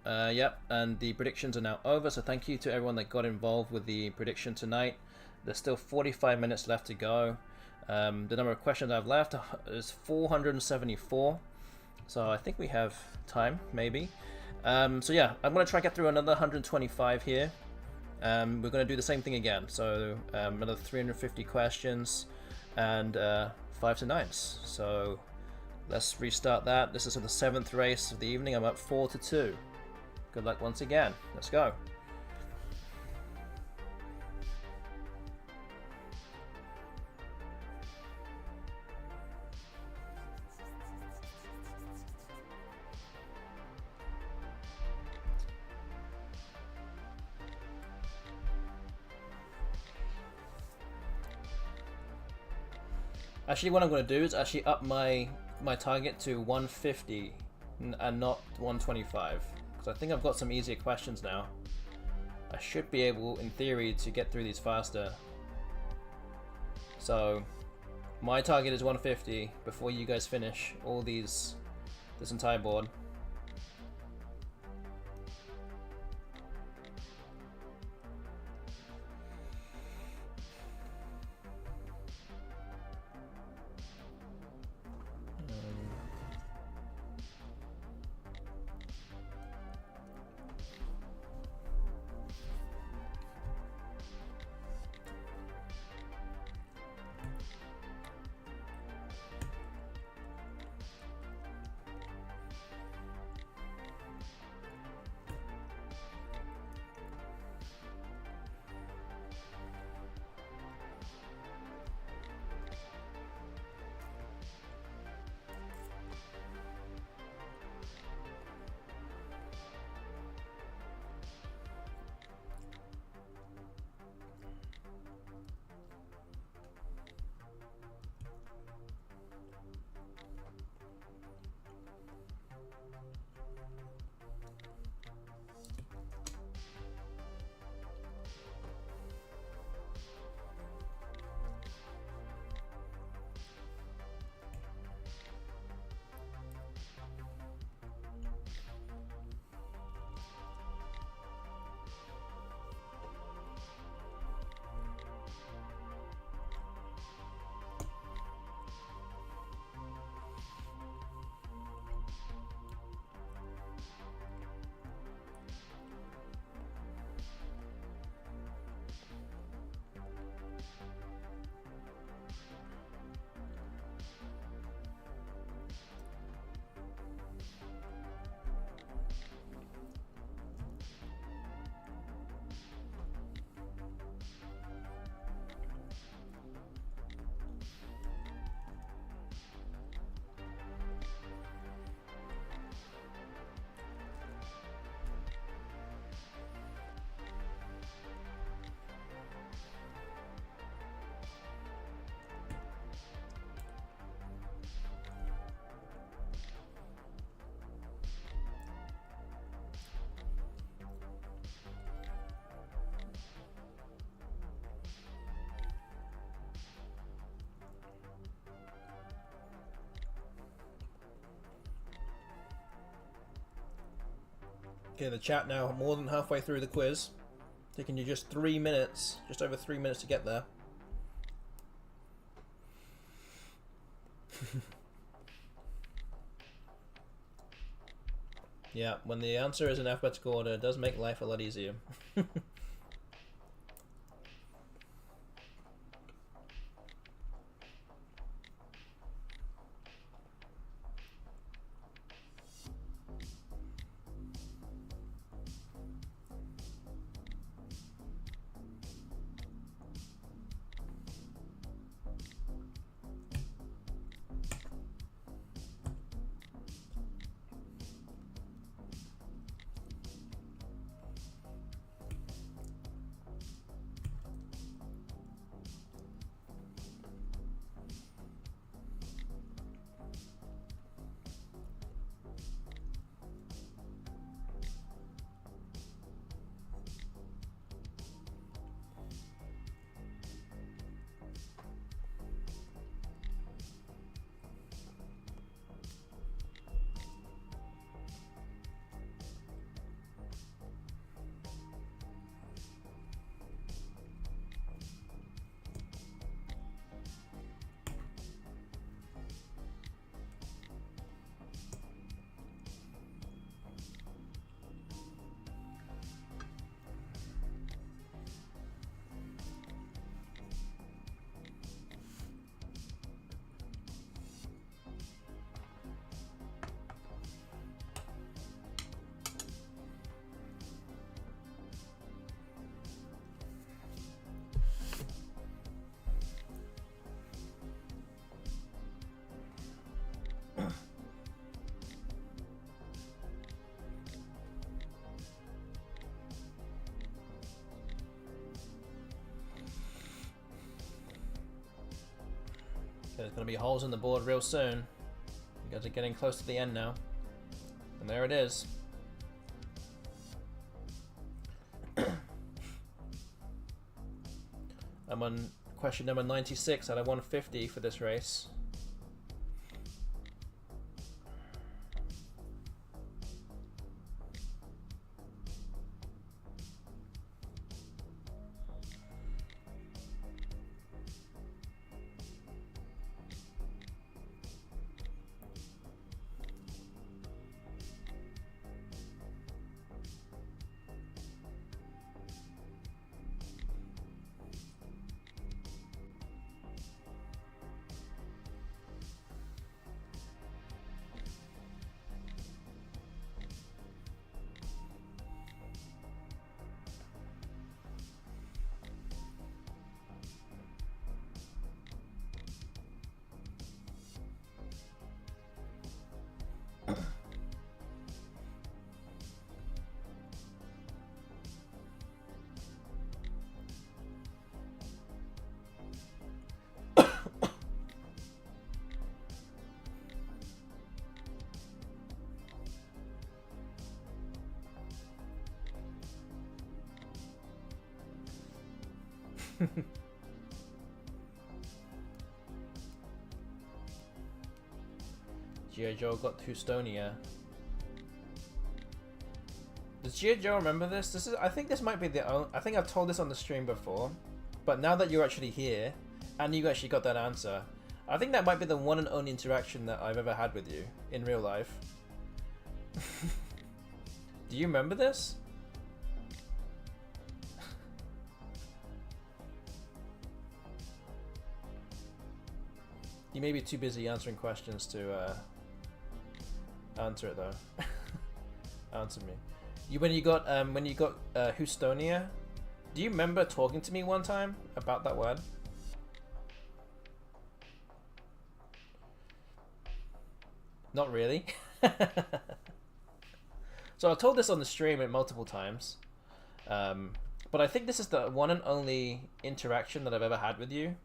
Speaker 1: Yep, and the predictions are now over, so thank you to everyone that got involved with the prediction tonight. There's still 45 minutes left to go. The number of questions I've left is 474, so I think we have time, maybe. So yeah, I'm going to try and get through another 125 here. We're going to do the same thing again, so another 350 questions and 5s to 9s. So let's restart that. This is the 7th race of the evening. I'm up 4-2. Good luck once again. Let's go. Actually, what I'm going to do is actually up my target to 150 and not 125. I think I've got some easier questions now. I should be able, in theory, to get through these faster. So, my target is 150 before you guys finish all this entire board. Okay, the chat now more than halfway through the quiz. Taking you just 3 minutes, just over 3 minutes to get there. Yeah, when the answer is in alphabetical order, it does make life a lot easier. There's going to be holes in the board real soon. You guys are getting close to the end now. And there it is. I'm on question number 96 out of 150 for this race. G.I. Joe got Houstonia. Does G.I. Joe remember this? This is. I think this might be the only. I think I've told this on the stream before, but now that you're actually here, and you actually got that answer, I think that might be the one and only interaction that I've ever had with you in real life. Do you remember this? You may be too busy answering questions to answer it though. Answer me. When you got Houstonia, do you remember talking to me one time about that word? Not really. So I've told this on the stream multiple times, but I think this is the one and only interaction that I've ever had with you.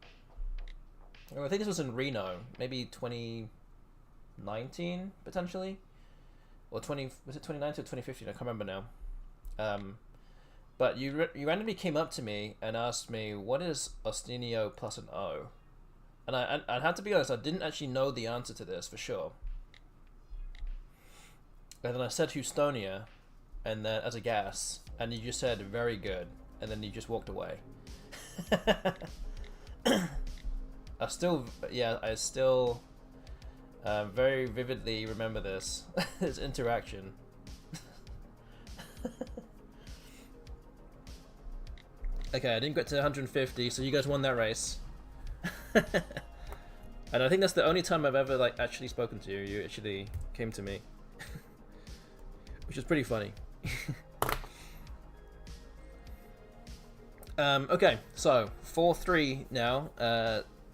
Speaker 1: I think this was in Reno, maybe 2019 potentially, or was it 2019 or 2015? I can't remember now. But you randomly came up to me and asked me, "What is Ostinio plus an O?" And I had to be honest, I didn't actually know the answer to this for sure. And then I said Houstonia, and then as a guess, and you just said very good, and then you just walked away. I still very vividly remember this this interaction. Okay, I didn't get to 150, so you guys won that race. And I think that's the only time I've ever like actually spoken to you. You actually came to me, which is pretty funny. Okay, so 4-3 now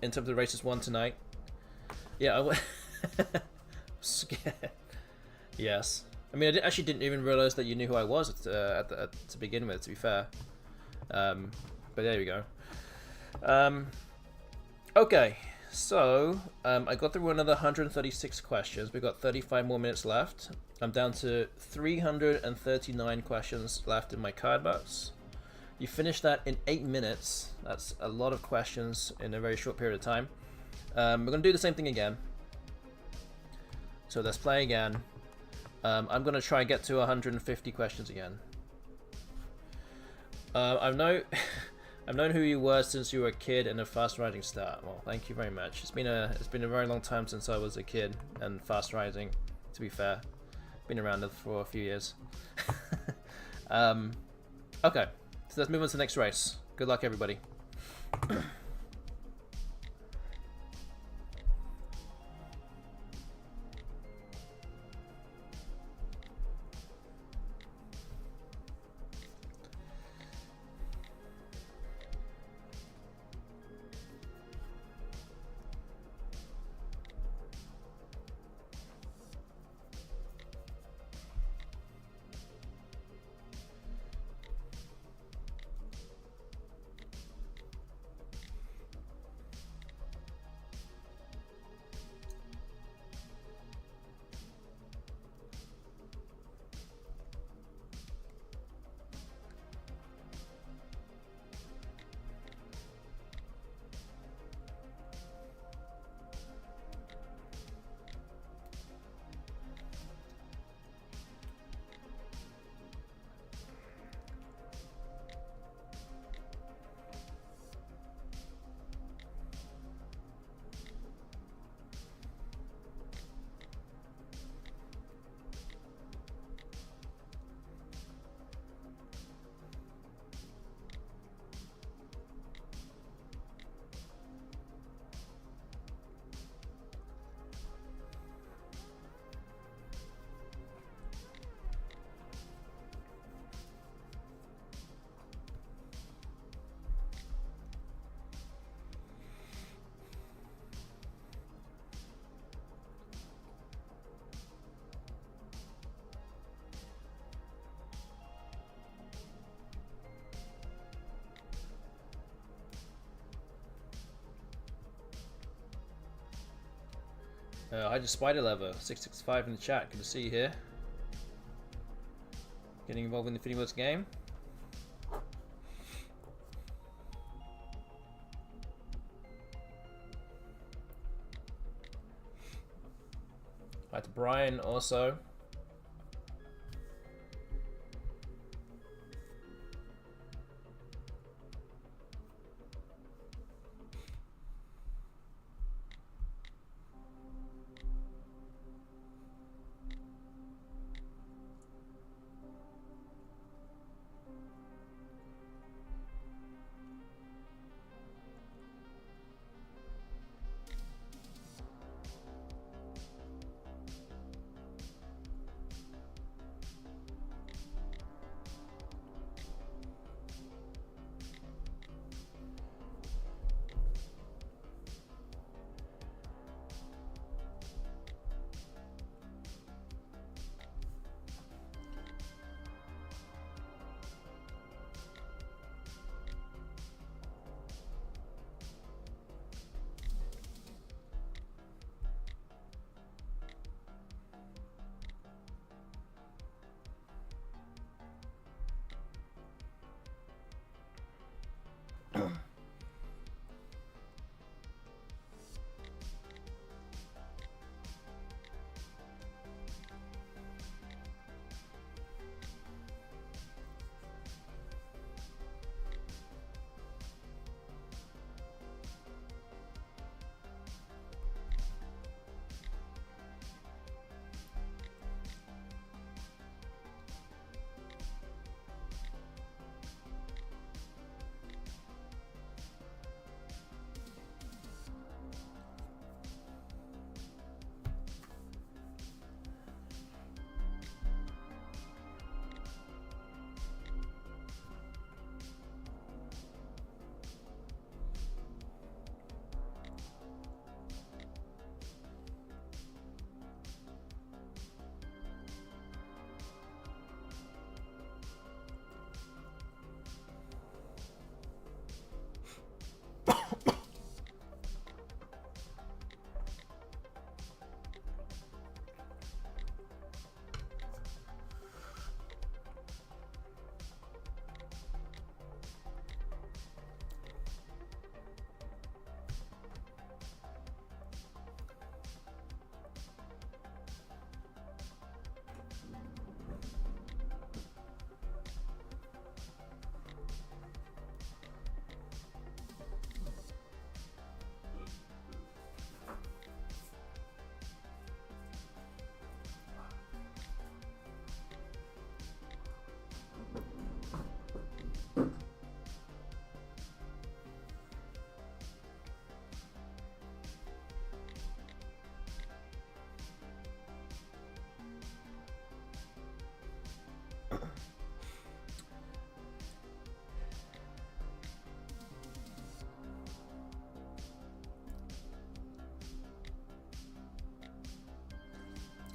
Speaker 1: in terms of races won tonight. Yeah, I'm scared. Yes, I mean I actually didn't even realize that you knew who I was to begin with. To be fair, but there we go. Okay. So, I got through another 136 questions. We've got 35 more minutes left. I'm down to 339 questions left in my card box. You finished that in 8 minutes. That's a lot of questions in a very short period of time. We're going to do the same thing again. So let's play again. I'm going to try and get to 150 questions again. I've known who you were since you were a kid and a fast riding star. Well, thank you very much. It's been a very long time since I was a kid and fast riding. To be fair, been around for a few years. Okay, so let's move on to the next race. Good luck, everybody. Hi, just Spider Lever 665 in the chat. Good to see you here. Getting involved in the FINIWORDS game. Hi to Brian also.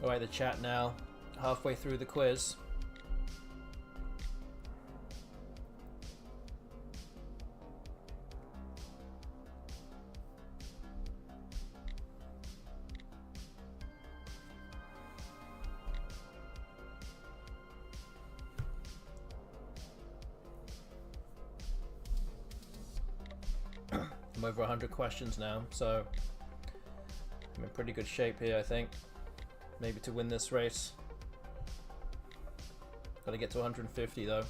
Speaker 1: Alright, the chat now. Halfway through the quiz. I'm over 100 questions now, so I'm in pretty good shape here, I think. Maybe to win this race. Gotta get to 150 though.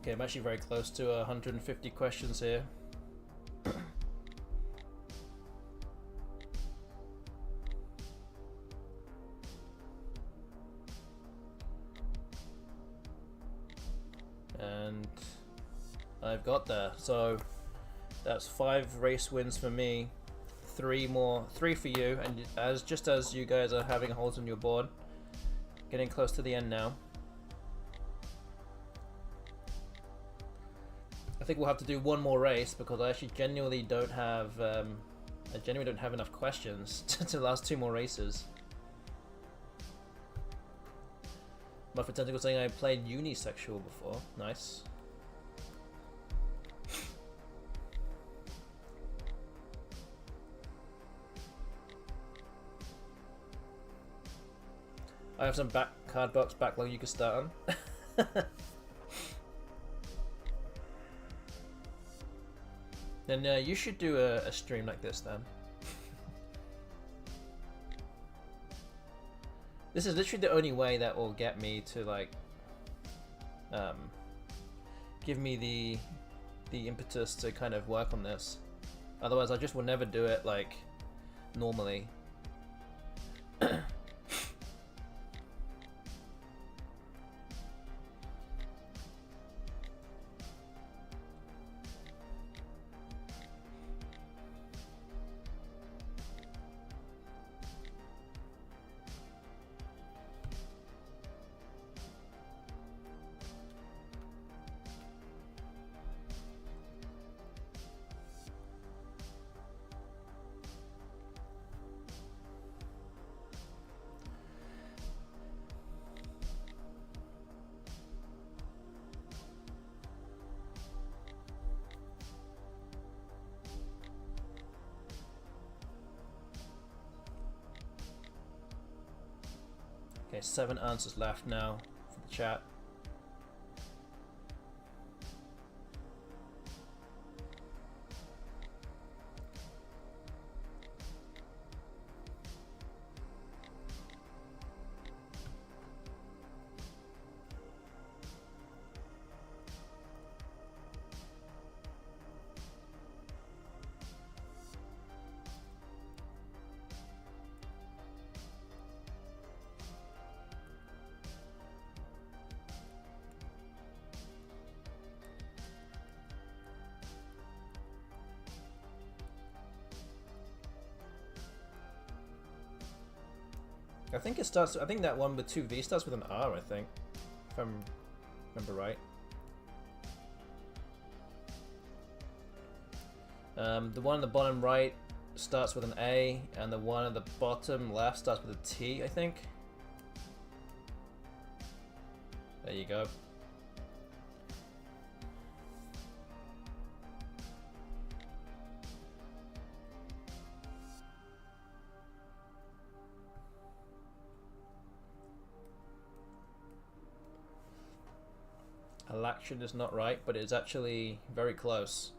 Speaker 1: Okay, I'm actually very close to 150 questions here. And I've got there. So that's 5 race wins for me, 3 for you, and just as you guys are having holes on your board, getting close to the end now. I think we'll have to do one more race because I actually genuinely don't have enough questions to last 2 more races. But for Tentacle saying I played unisexual before. Nice. I have some cardbox backlog you can start on. Then you should do a stream like this then. This is literally the only way that will get me to like give me the impetus to kind of work on this. Otherwise I just will never do it like normally. Okay, 7 answers left now for the chat. I think it starts. I think that one with 2V starts with an R. I think, if I remember right. The one at the bottom right starts with an A, and the one at the bottom left starts with a T. I think. There you go. Alaction is not right, but it's actually very close.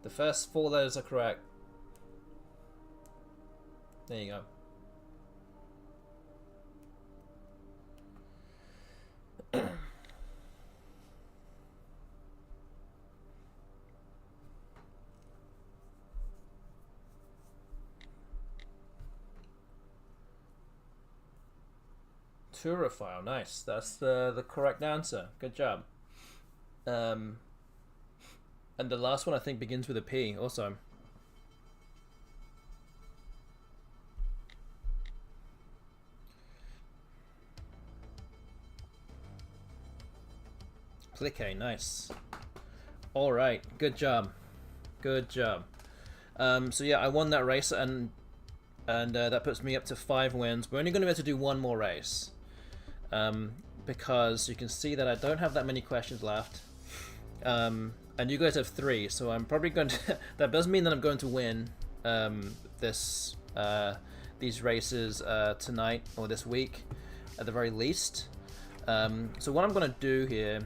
Speaker 1: The first 4 letters are correct. There you go. Turophile, nice. That's the correct answer. Good job. And the last one I think begins with a P also. Clique, nice. All right, good job. Good job. So yeah, I won that race, and that puts me up to 5 wins. We're only going to be able to do one more race. Because you can see that I don't have that many questions left, and you guys have 3, so I'm probably going to that does mean that I'm going to win these races tonight or this week at the very least. So what I'm going to do here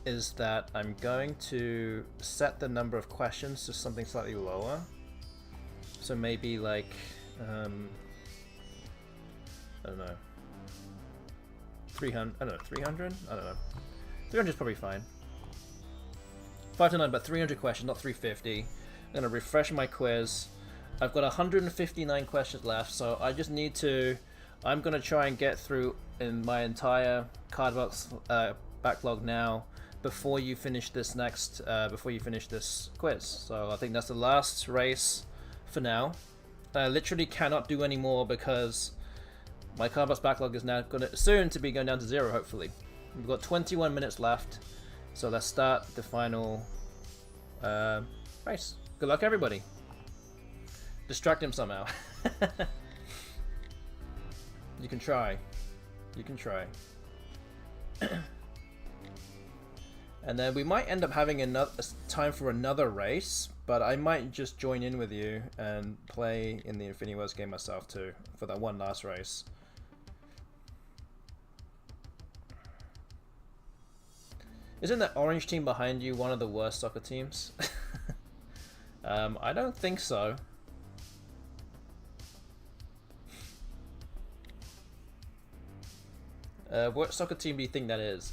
Speaker 1: is that I'm going to set the number of questions to something slightly lower, so maybe like I don't know, 300, I don't know, 300? I don't know. 300 is probably fine. 5 to 9, but 300 questions, not 350. I'm going to refresh my quiz. I've got 159 questions left, so I just need to... I'm going to try and get through in my entire cardbox backlog now before you finish this quiz. So I think that's the last race for now. I literally cannot do any more because my cardbox backlog is now soon to be going down to 0, hopefully. We've got 21 minutes left, so let's start the final race. Good luck, everybody. Distract him somehow. You can try. You can try. And then we might end up having another time for another race, but I might just join in with you and play in the FINIWORDS game myself too for that one last race. Isn't that orange team behind you one of the worst soccer teams? I don't think so. What soccer team do you think that is?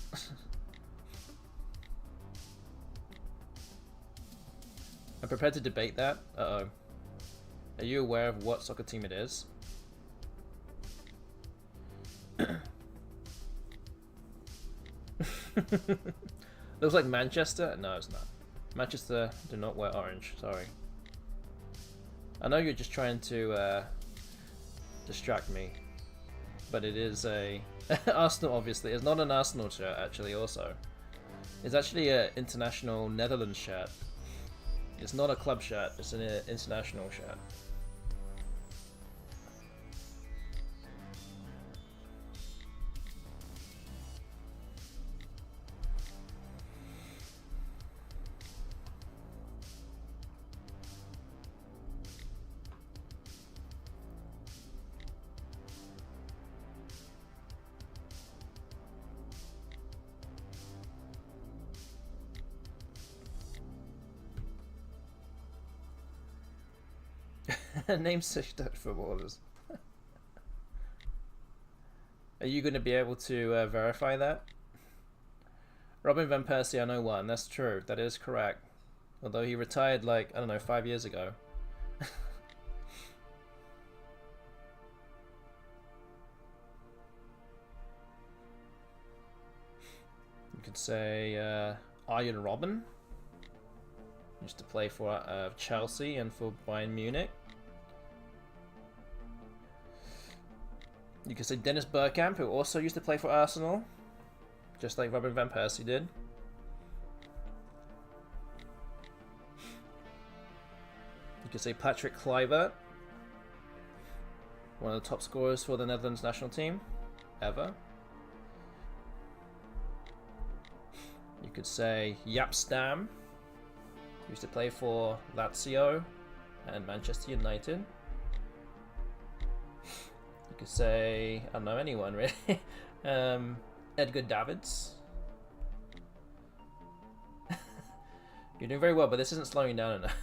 Speaker 1: I'm prepared to debate that. Uh-oh. Are you aware of what soccer team it is? Looks like Manchester? No, it's not. Manchester do not wear orange, sorry. I know you're just trying to distract me, but it is a... Arsenal, obviously. It's not an Arsenal shirt, actually, also. It's actually an international Netherlands shirt. It's not a club shirt, it's an international shirt. Name 6 Dutch footballers. Are you going to be able to verify that? Robin Van Persie, I know one. That's true. That is correct. Although he retired like, I don't know, 5 years ago. You could say Arjen Robben. Used to play for Chelsea and for Bayern Munich. You could say Dennis Bergkamp, who also used to play for Arsenal, just like Robin van Persie did. You could say Patrick Kluivert, one of the top scorers for the Netherlands national team ever. You could say Jaap Stam, who used to play for Lazio and Manchester United. You could say, I don't know anyone really. Edgar Davids. You're doing very well, but this isn't slowing down enough.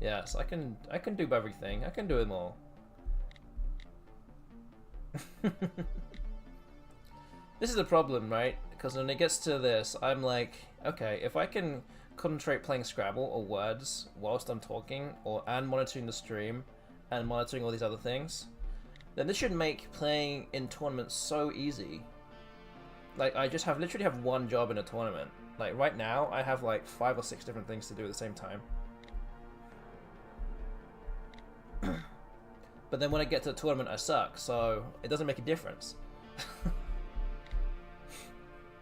Speaker 1: Yes, I can do everything. I can do them all. This is the problem, right? Because when it gets to this, I'm like, okay, if I can concentrate playing Scrabble or words whilst I'm talking, and monitoring the stream, and monitoring all these other things, then this should make playing in tournaments so easy. Like, I just literally have one job in a tournament. Like, right now, I have like 5 or 6 different things to do at the same time. But then when I get to the tournament, I suck, so it doesn't make a difference.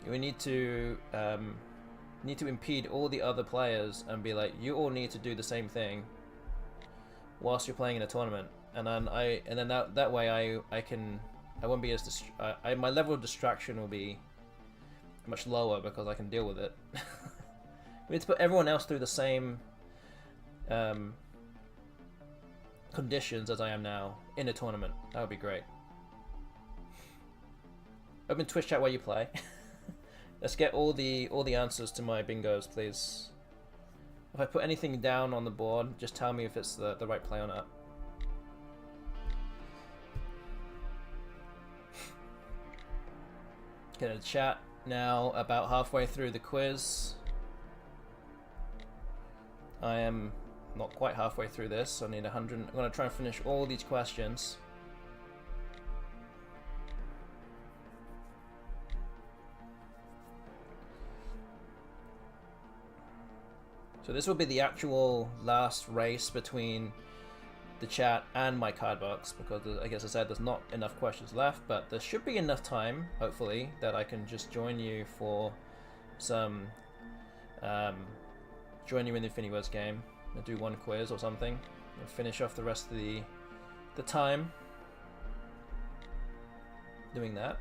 Speaker 1: We need to impede all the other players and be like, you all need to do the same thing whilst you're playing in a tournament, and then that way I won't be as my level of distraction will be much lower because I can deal with it. We need to put everyone else through the same conditions as I am now in a tournament. That would be great. Open Twitch chat while you play. Let's get all the answers to my bingos, please. If I put anything down on the board, just tell me if it's the right play or not. Get a chat now, about halfway through the quiz. I am not quite halfway through this, so I need 100. I'm going to try and finish all these questions. So this will be the actual last race between the chat and my card box, because I guess I said there's not enough questions left, but there should be enough time, hopefully, that I can just join you for some, join you in the FINIWORDS game and do one quiz or something, and finish off the rest of the time doing that.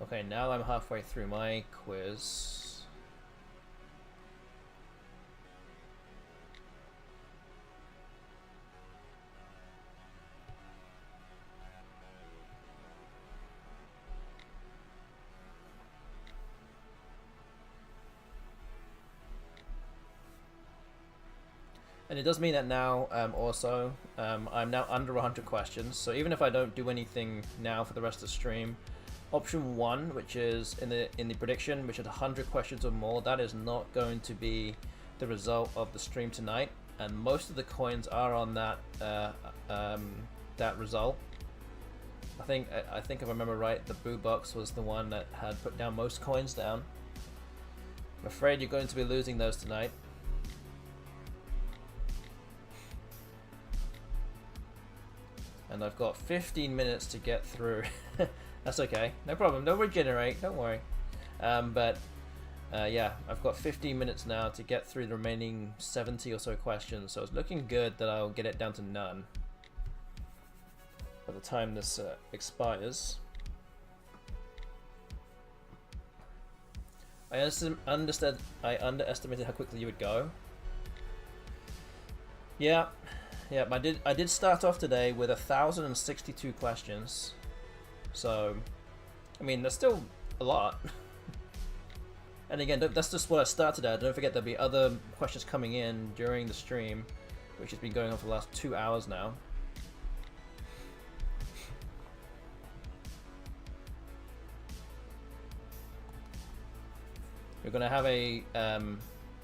Speaker 1: Okay, now I'm halfway through my quiz. And it does mean that now, also, I'm now under 100 questions, so even if I don't do anything now for the rest of the stream, option 1, which is in the prediction, which is 100 questions or more, that is not going to be the result of the stream tonight, and most of the coins are on that that result. I think if I remember right, the Boo Box was the one that had put down most coins down. I'm afraid you're going to be losing those tonight. And I've got 15 minutes to get through. That's okay, no problem, don't regenerate, don't worry. Yeah, I've got 15 minutes now to get through the remaining 70 or so questions, so it's looking good that I'll get it down to none by the time this expires. I underestimated how quickly you would go. Yeah, I did start off today with 1,062 questions. So, I mean, that's still a lot. And again, that's just what I started at. Don't forget there'll be other questions coming in during the stream, which has been going on for the last 2 hours now. We're going to have a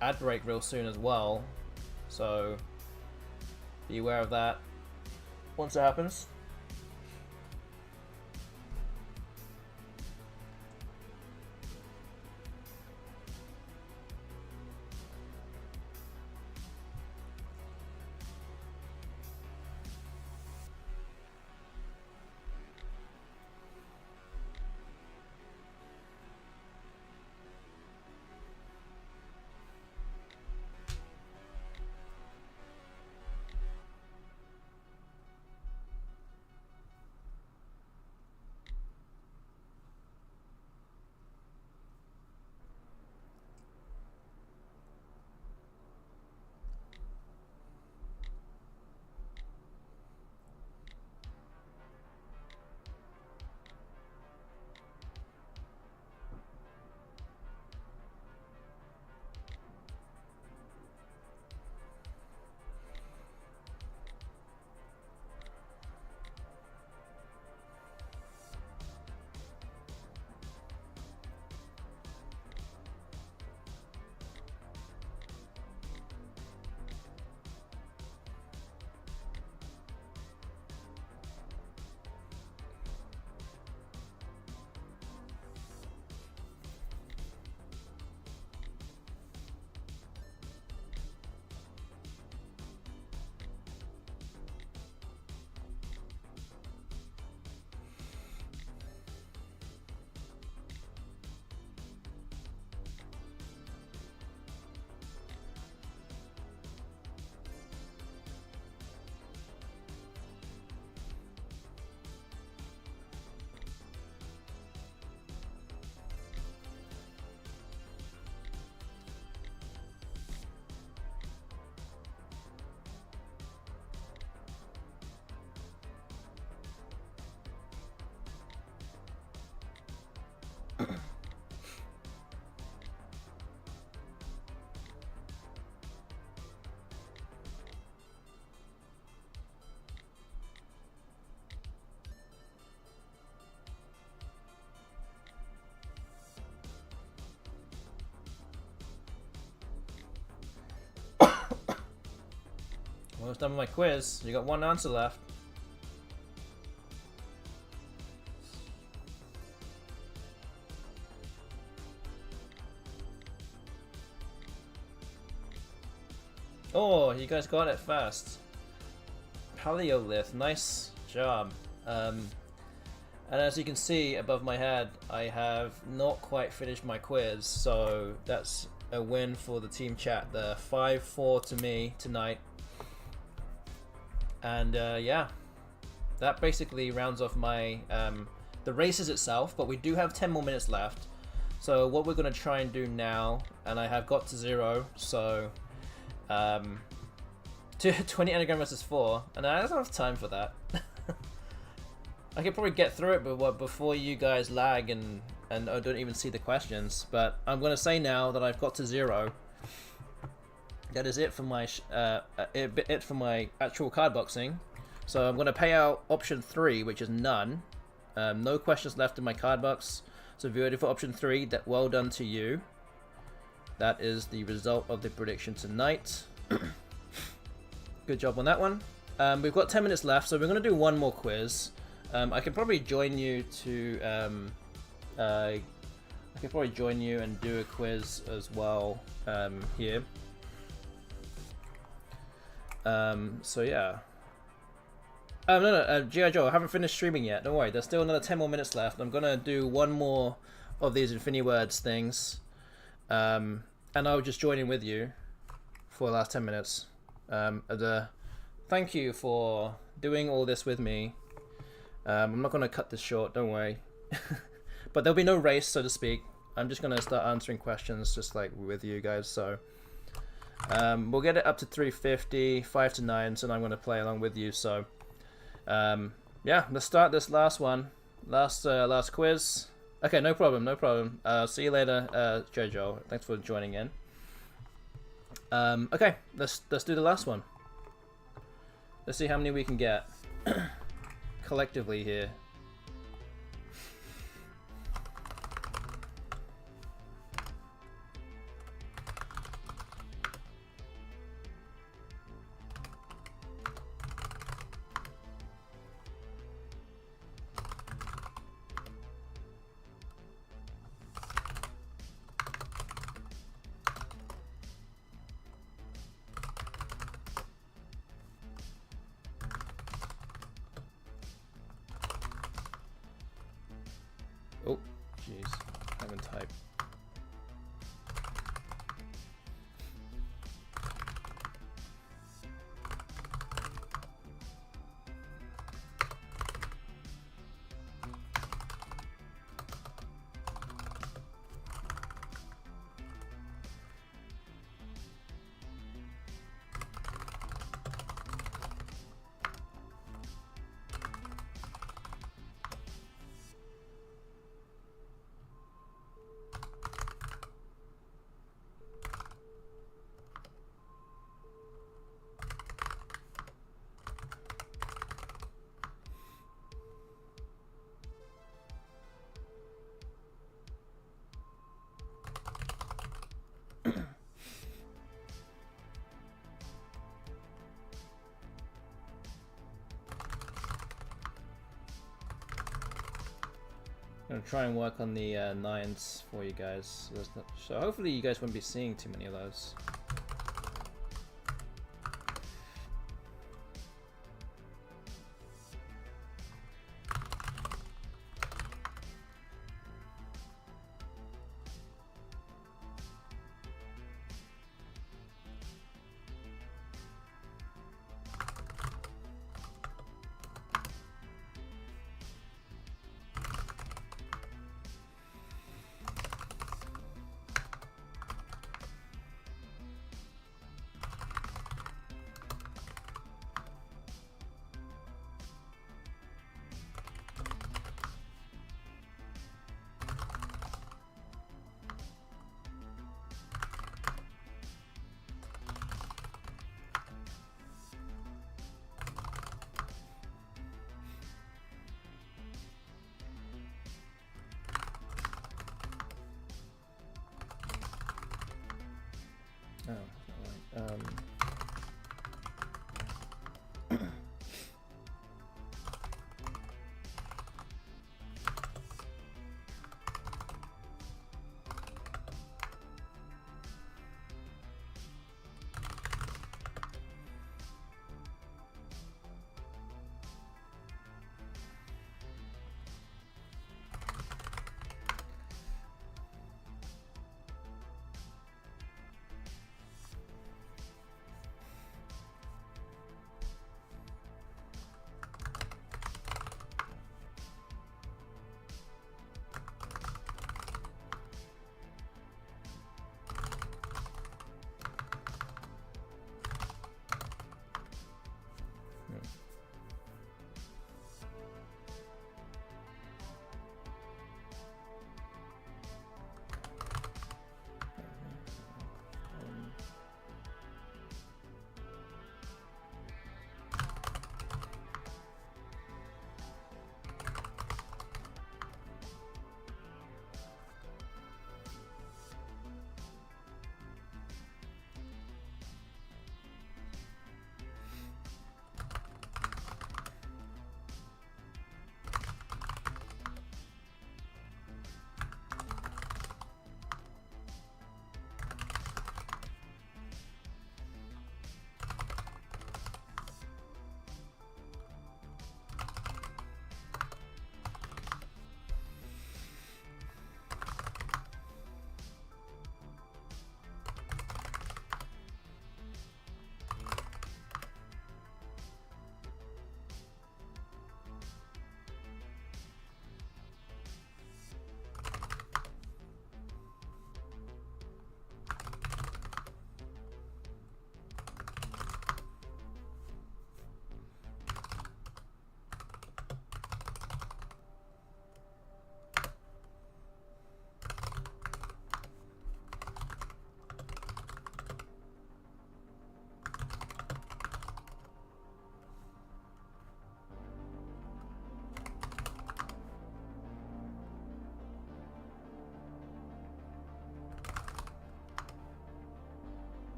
Speaker 1: ad break real soon as well, so be aware of that once it happens. Almost done with my quiz. You got one answer left. Oh, you guys got it fast. Paleolith, nice job. And as you can see above my head, I have not quite finished my quiz, so that's a win for the team chat there. 5-4 to me tonight. And yeah, that basically rounds off my the races itself, but we do have 10 more minutes left. So what we're going to try and do now, and I have got to 0, so 20 anagram versus 4, and I don't have time for that. I could probably get through it before you guys lag and don't even see the questions, but I'm going to say now that I've got to 0. That is it for my actual card boxing. So I'm going to pay out option 3, which is none. No questions left in my card box. So if you're ready for option 3, that well done to you. That is the result of the prediction tonight. Good job on that one. We've got 10 minutes left, so we're going to do one more quiz. I can probably join you to I can probably join you and do a quiz as well here. So yeah. No, G.I. Joe, I haven't finished streaming yet. Don't worry, there's still another 10 more minutes left. I'm gonna do one more of these FINIWORDS things, and I'll just join in with you for the last 10 minutes. Thank you for doing all this with me. I'm not gonna cut this short. Don't worry. But there'll be no race, so to speak. I'm just gonna start answering questions just like with you guys. So. We'll get it up to 350, 5 to 9, so I'm going to play along with you. So, yeah, let's start this last one, last quiz. Okay, no problem, no problem. See you later, Jojo. Thanks for joining in. Okay, let's do the last one. Let's see how many we can get collectively here. Oh, jeez, haven't typed. I'm gonna try and work on the 9s for you guys. So hopefully you guys won't be seeing too many of those. Oh, that's not right.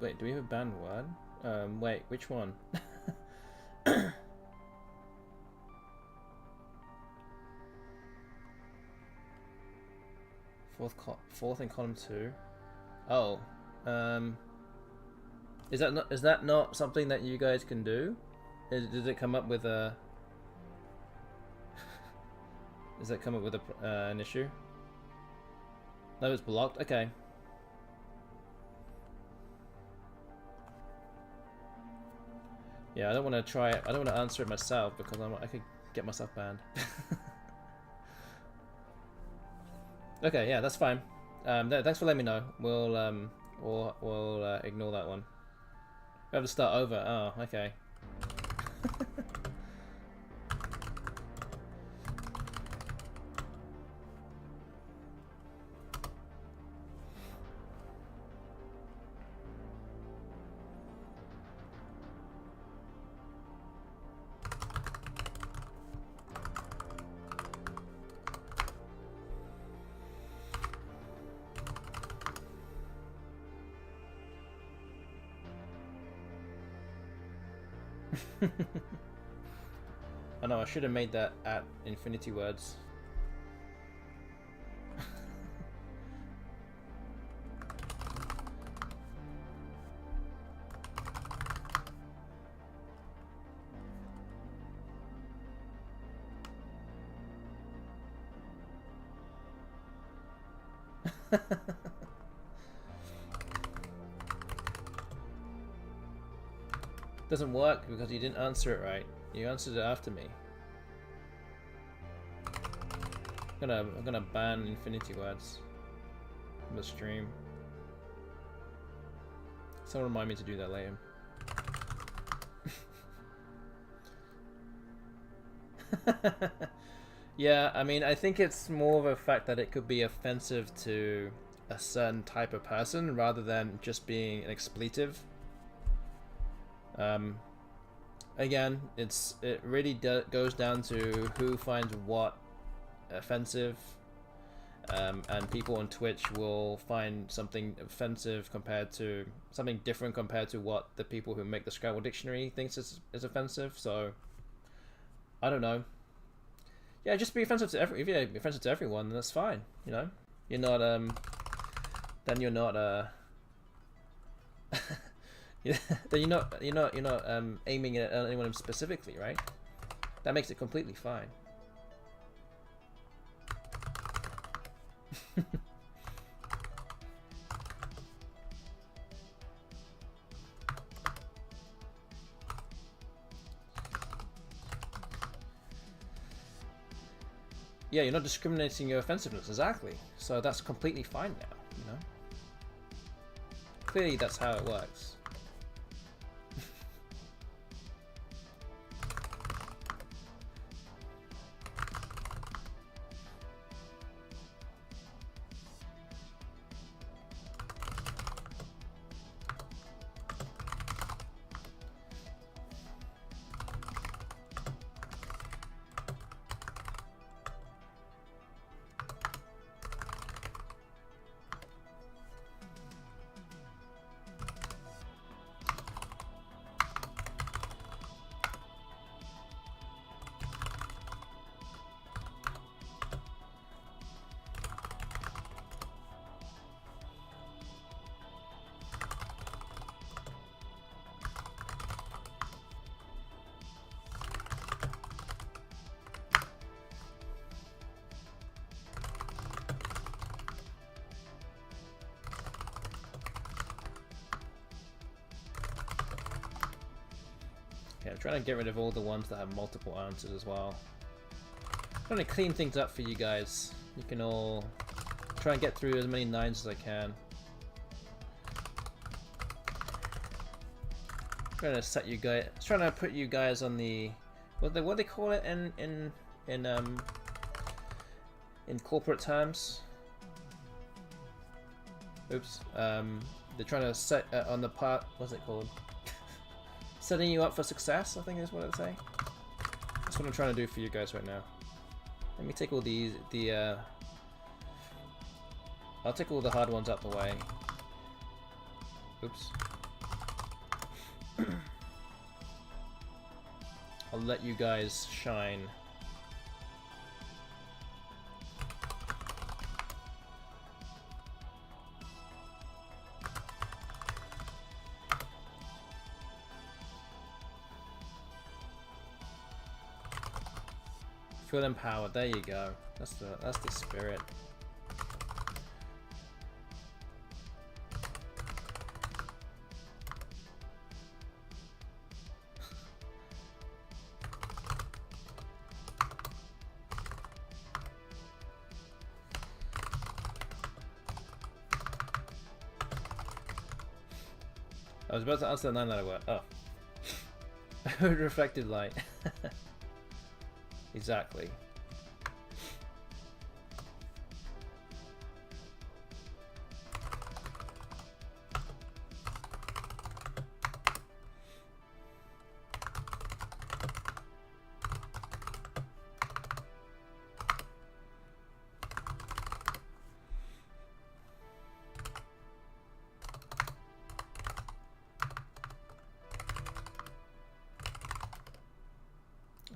Speaker 1: Wait, do we have a banned word? Wait, which one? Fourth in column 2. Oh, is that not something that you guys can do? Does it come up with a? Does that come up with an issue? No, it's blocked. Okay. Yeah, I don't want to try it. I don't want to answer it myself because I could get myself banned. Okay, yeah, that's fine. Thanks for letting me know. We'll ignore that one. We have to start over. Oh, okay. I know, I should have made that at Infinity Words. Doesn't work because you didn't answer it right. You answered it after me. I'm gonna ban Infinity Words from the stream. Someone remind me to do that later. Yeah, I mean, I think it's more of a fact that it could be offensive to a certain type of person rather than just being an expletive. Again, it really goes down to who finds what offensive, and people on Twitch will find something offensive compared to something different compared to what the people who make the Scrabble dictionary thinks is offensive. So I don't know. Yeah, just be offensive to if you're offensive to everyone, then that's fine. You know, you're not then you're not yeah, then you're not aiming at anyone specifically, right? That makes it completely fine. Yeah, you're not discriminating your offensiveness, exactly. So that's completely fine now, you know? Clearly that's how it works. I'm trying to get rid of all the ones that have multiple answers as well. I'm trying to clean things up for you guys. You can all try and get through as many 9s as I can. I'm trying to set you guys. Trying to put you guys on the what they call it in corporate terms. Oops. They're trying to set on the part. What's it called? Setting you up for success, I think is what I'd say. That's what I'm trying to do for you guys right now. Let me take all these, I'll take all the hard ones out the way. Oops. I'll let you guys shine. Feel empowered. There you go. That's the spirit. I was about to answer the 9-letter word. Oh. Reflected light. Exactly.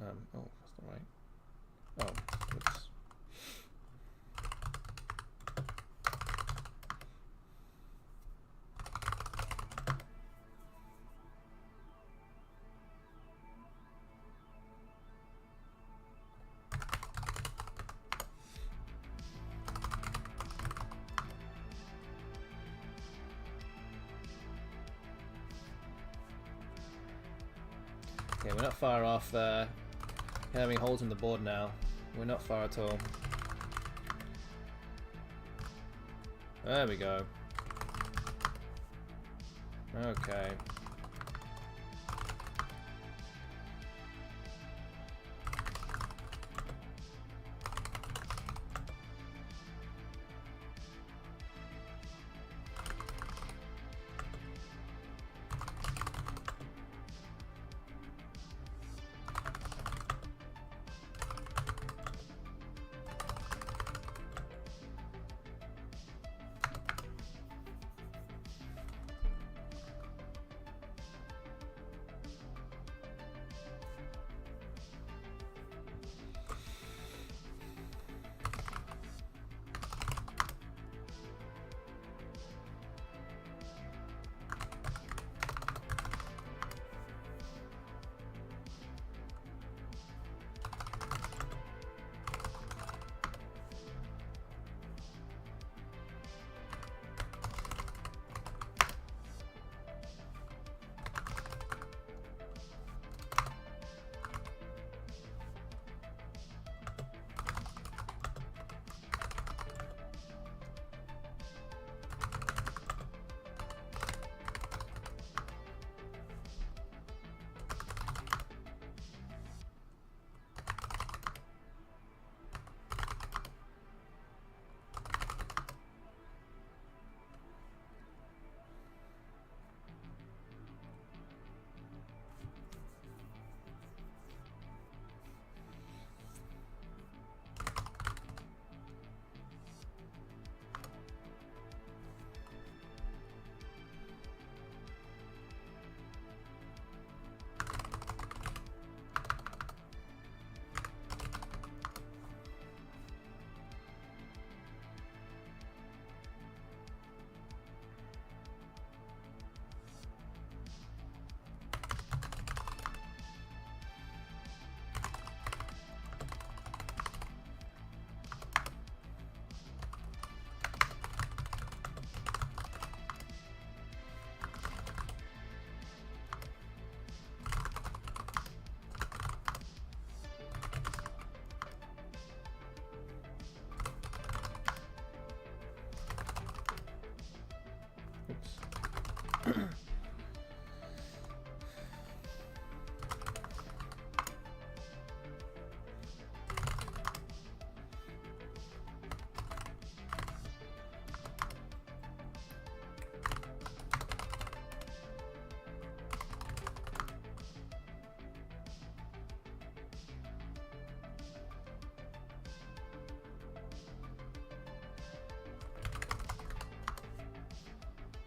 Speaker 1: Oh, that's not right. Oh, oops. Okay, we're not far off having holes in the board now. We're not far at all. There we go. Okay.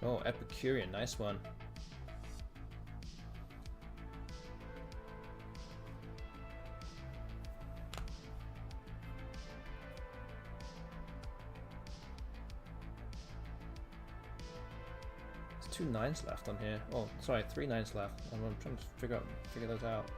Speaker 1: Oh, Epicurean, nice one. There's 2 9s left on here. Oh, sorry, 3 9s left. I'm trying to figure those out.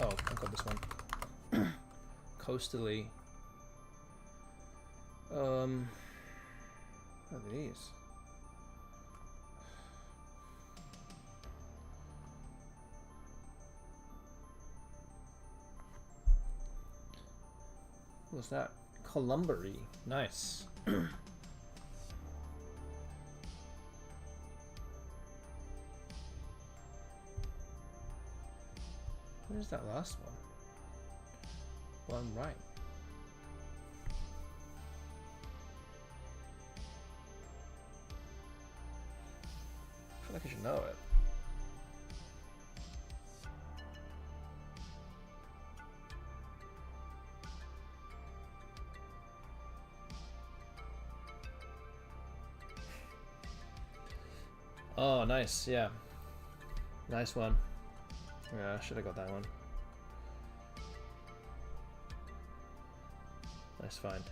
Speaker 1: Oh, I've got this one. Coastally. What are these? What's that? Columbery. Nice. Where's that last one? Well, I'm right. I feel like I should know it. Oh, nice, yeah. Nice one. Yeah, I should have got that one. Nice find.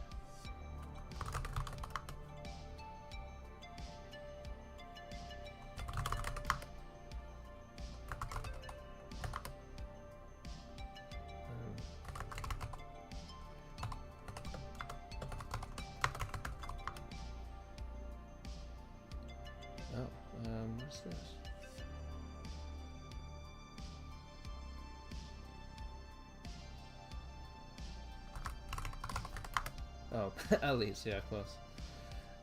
Speaker 1: What's this? Oh, at least, yeah, of course.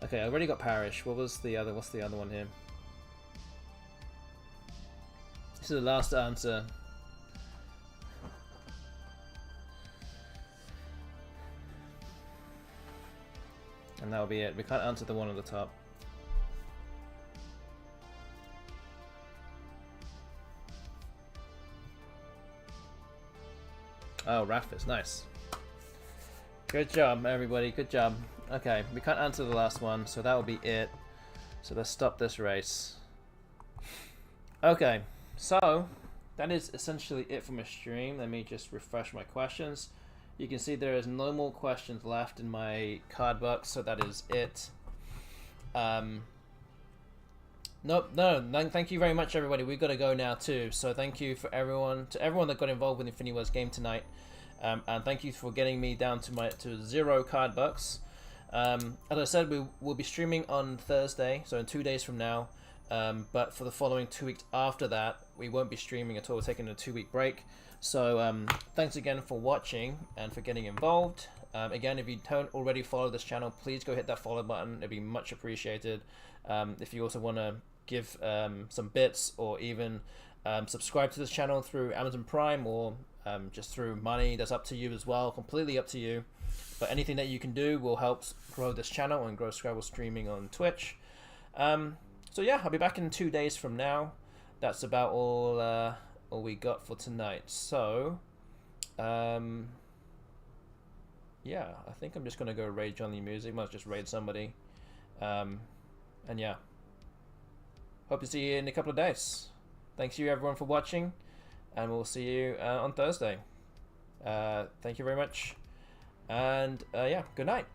Speaker 1: Okay, I already got Parish. What's the other one here? This is the last answer. And that'll be it. We can't answer the one on the top. Oh, Raffis, nice. Good job, everybody. Good job. Okay, we can't answer the last one, so that will be it. So let's stop this race. Okay, so that is essentially it for my stream. Let me just refresh my questions. You can see there is no more questions left in my card box, so that is it. Nope, no, thank you very much, everybody. We've got to go now too. So thank you for everyone that got involved with the FINIWORDS game tonight, and thank you for getting me down to 0 card bucks. As I said, we will be streaming on Thursday, so in 2 days from now. But for the following 2 weeks after that, we won't be streaming at all. We're taking a 2-week break. So thanks again for watching and for getting involved. Again, if you don't already follow this channel, please go hit that follow button. It'd be much appreciated. If you also want to give some bits or even subscribe to this channel through Amazon Prime or just through money, that's up to you as well, completely up to you. But anything that you can do will help grow this channel and grow Scrabble streaming on Twitch. So yeah, I'll be back in 2 days from now. That's about all we got for tonight. So yeah, I think I'm just gonna go raid Johnny Music. Might just raid somebody. And yeah, hope to see you in a couple of days. Thanks you everyone for watching, and we'll see you on Thursday. Thank you very much, and yeah, good night.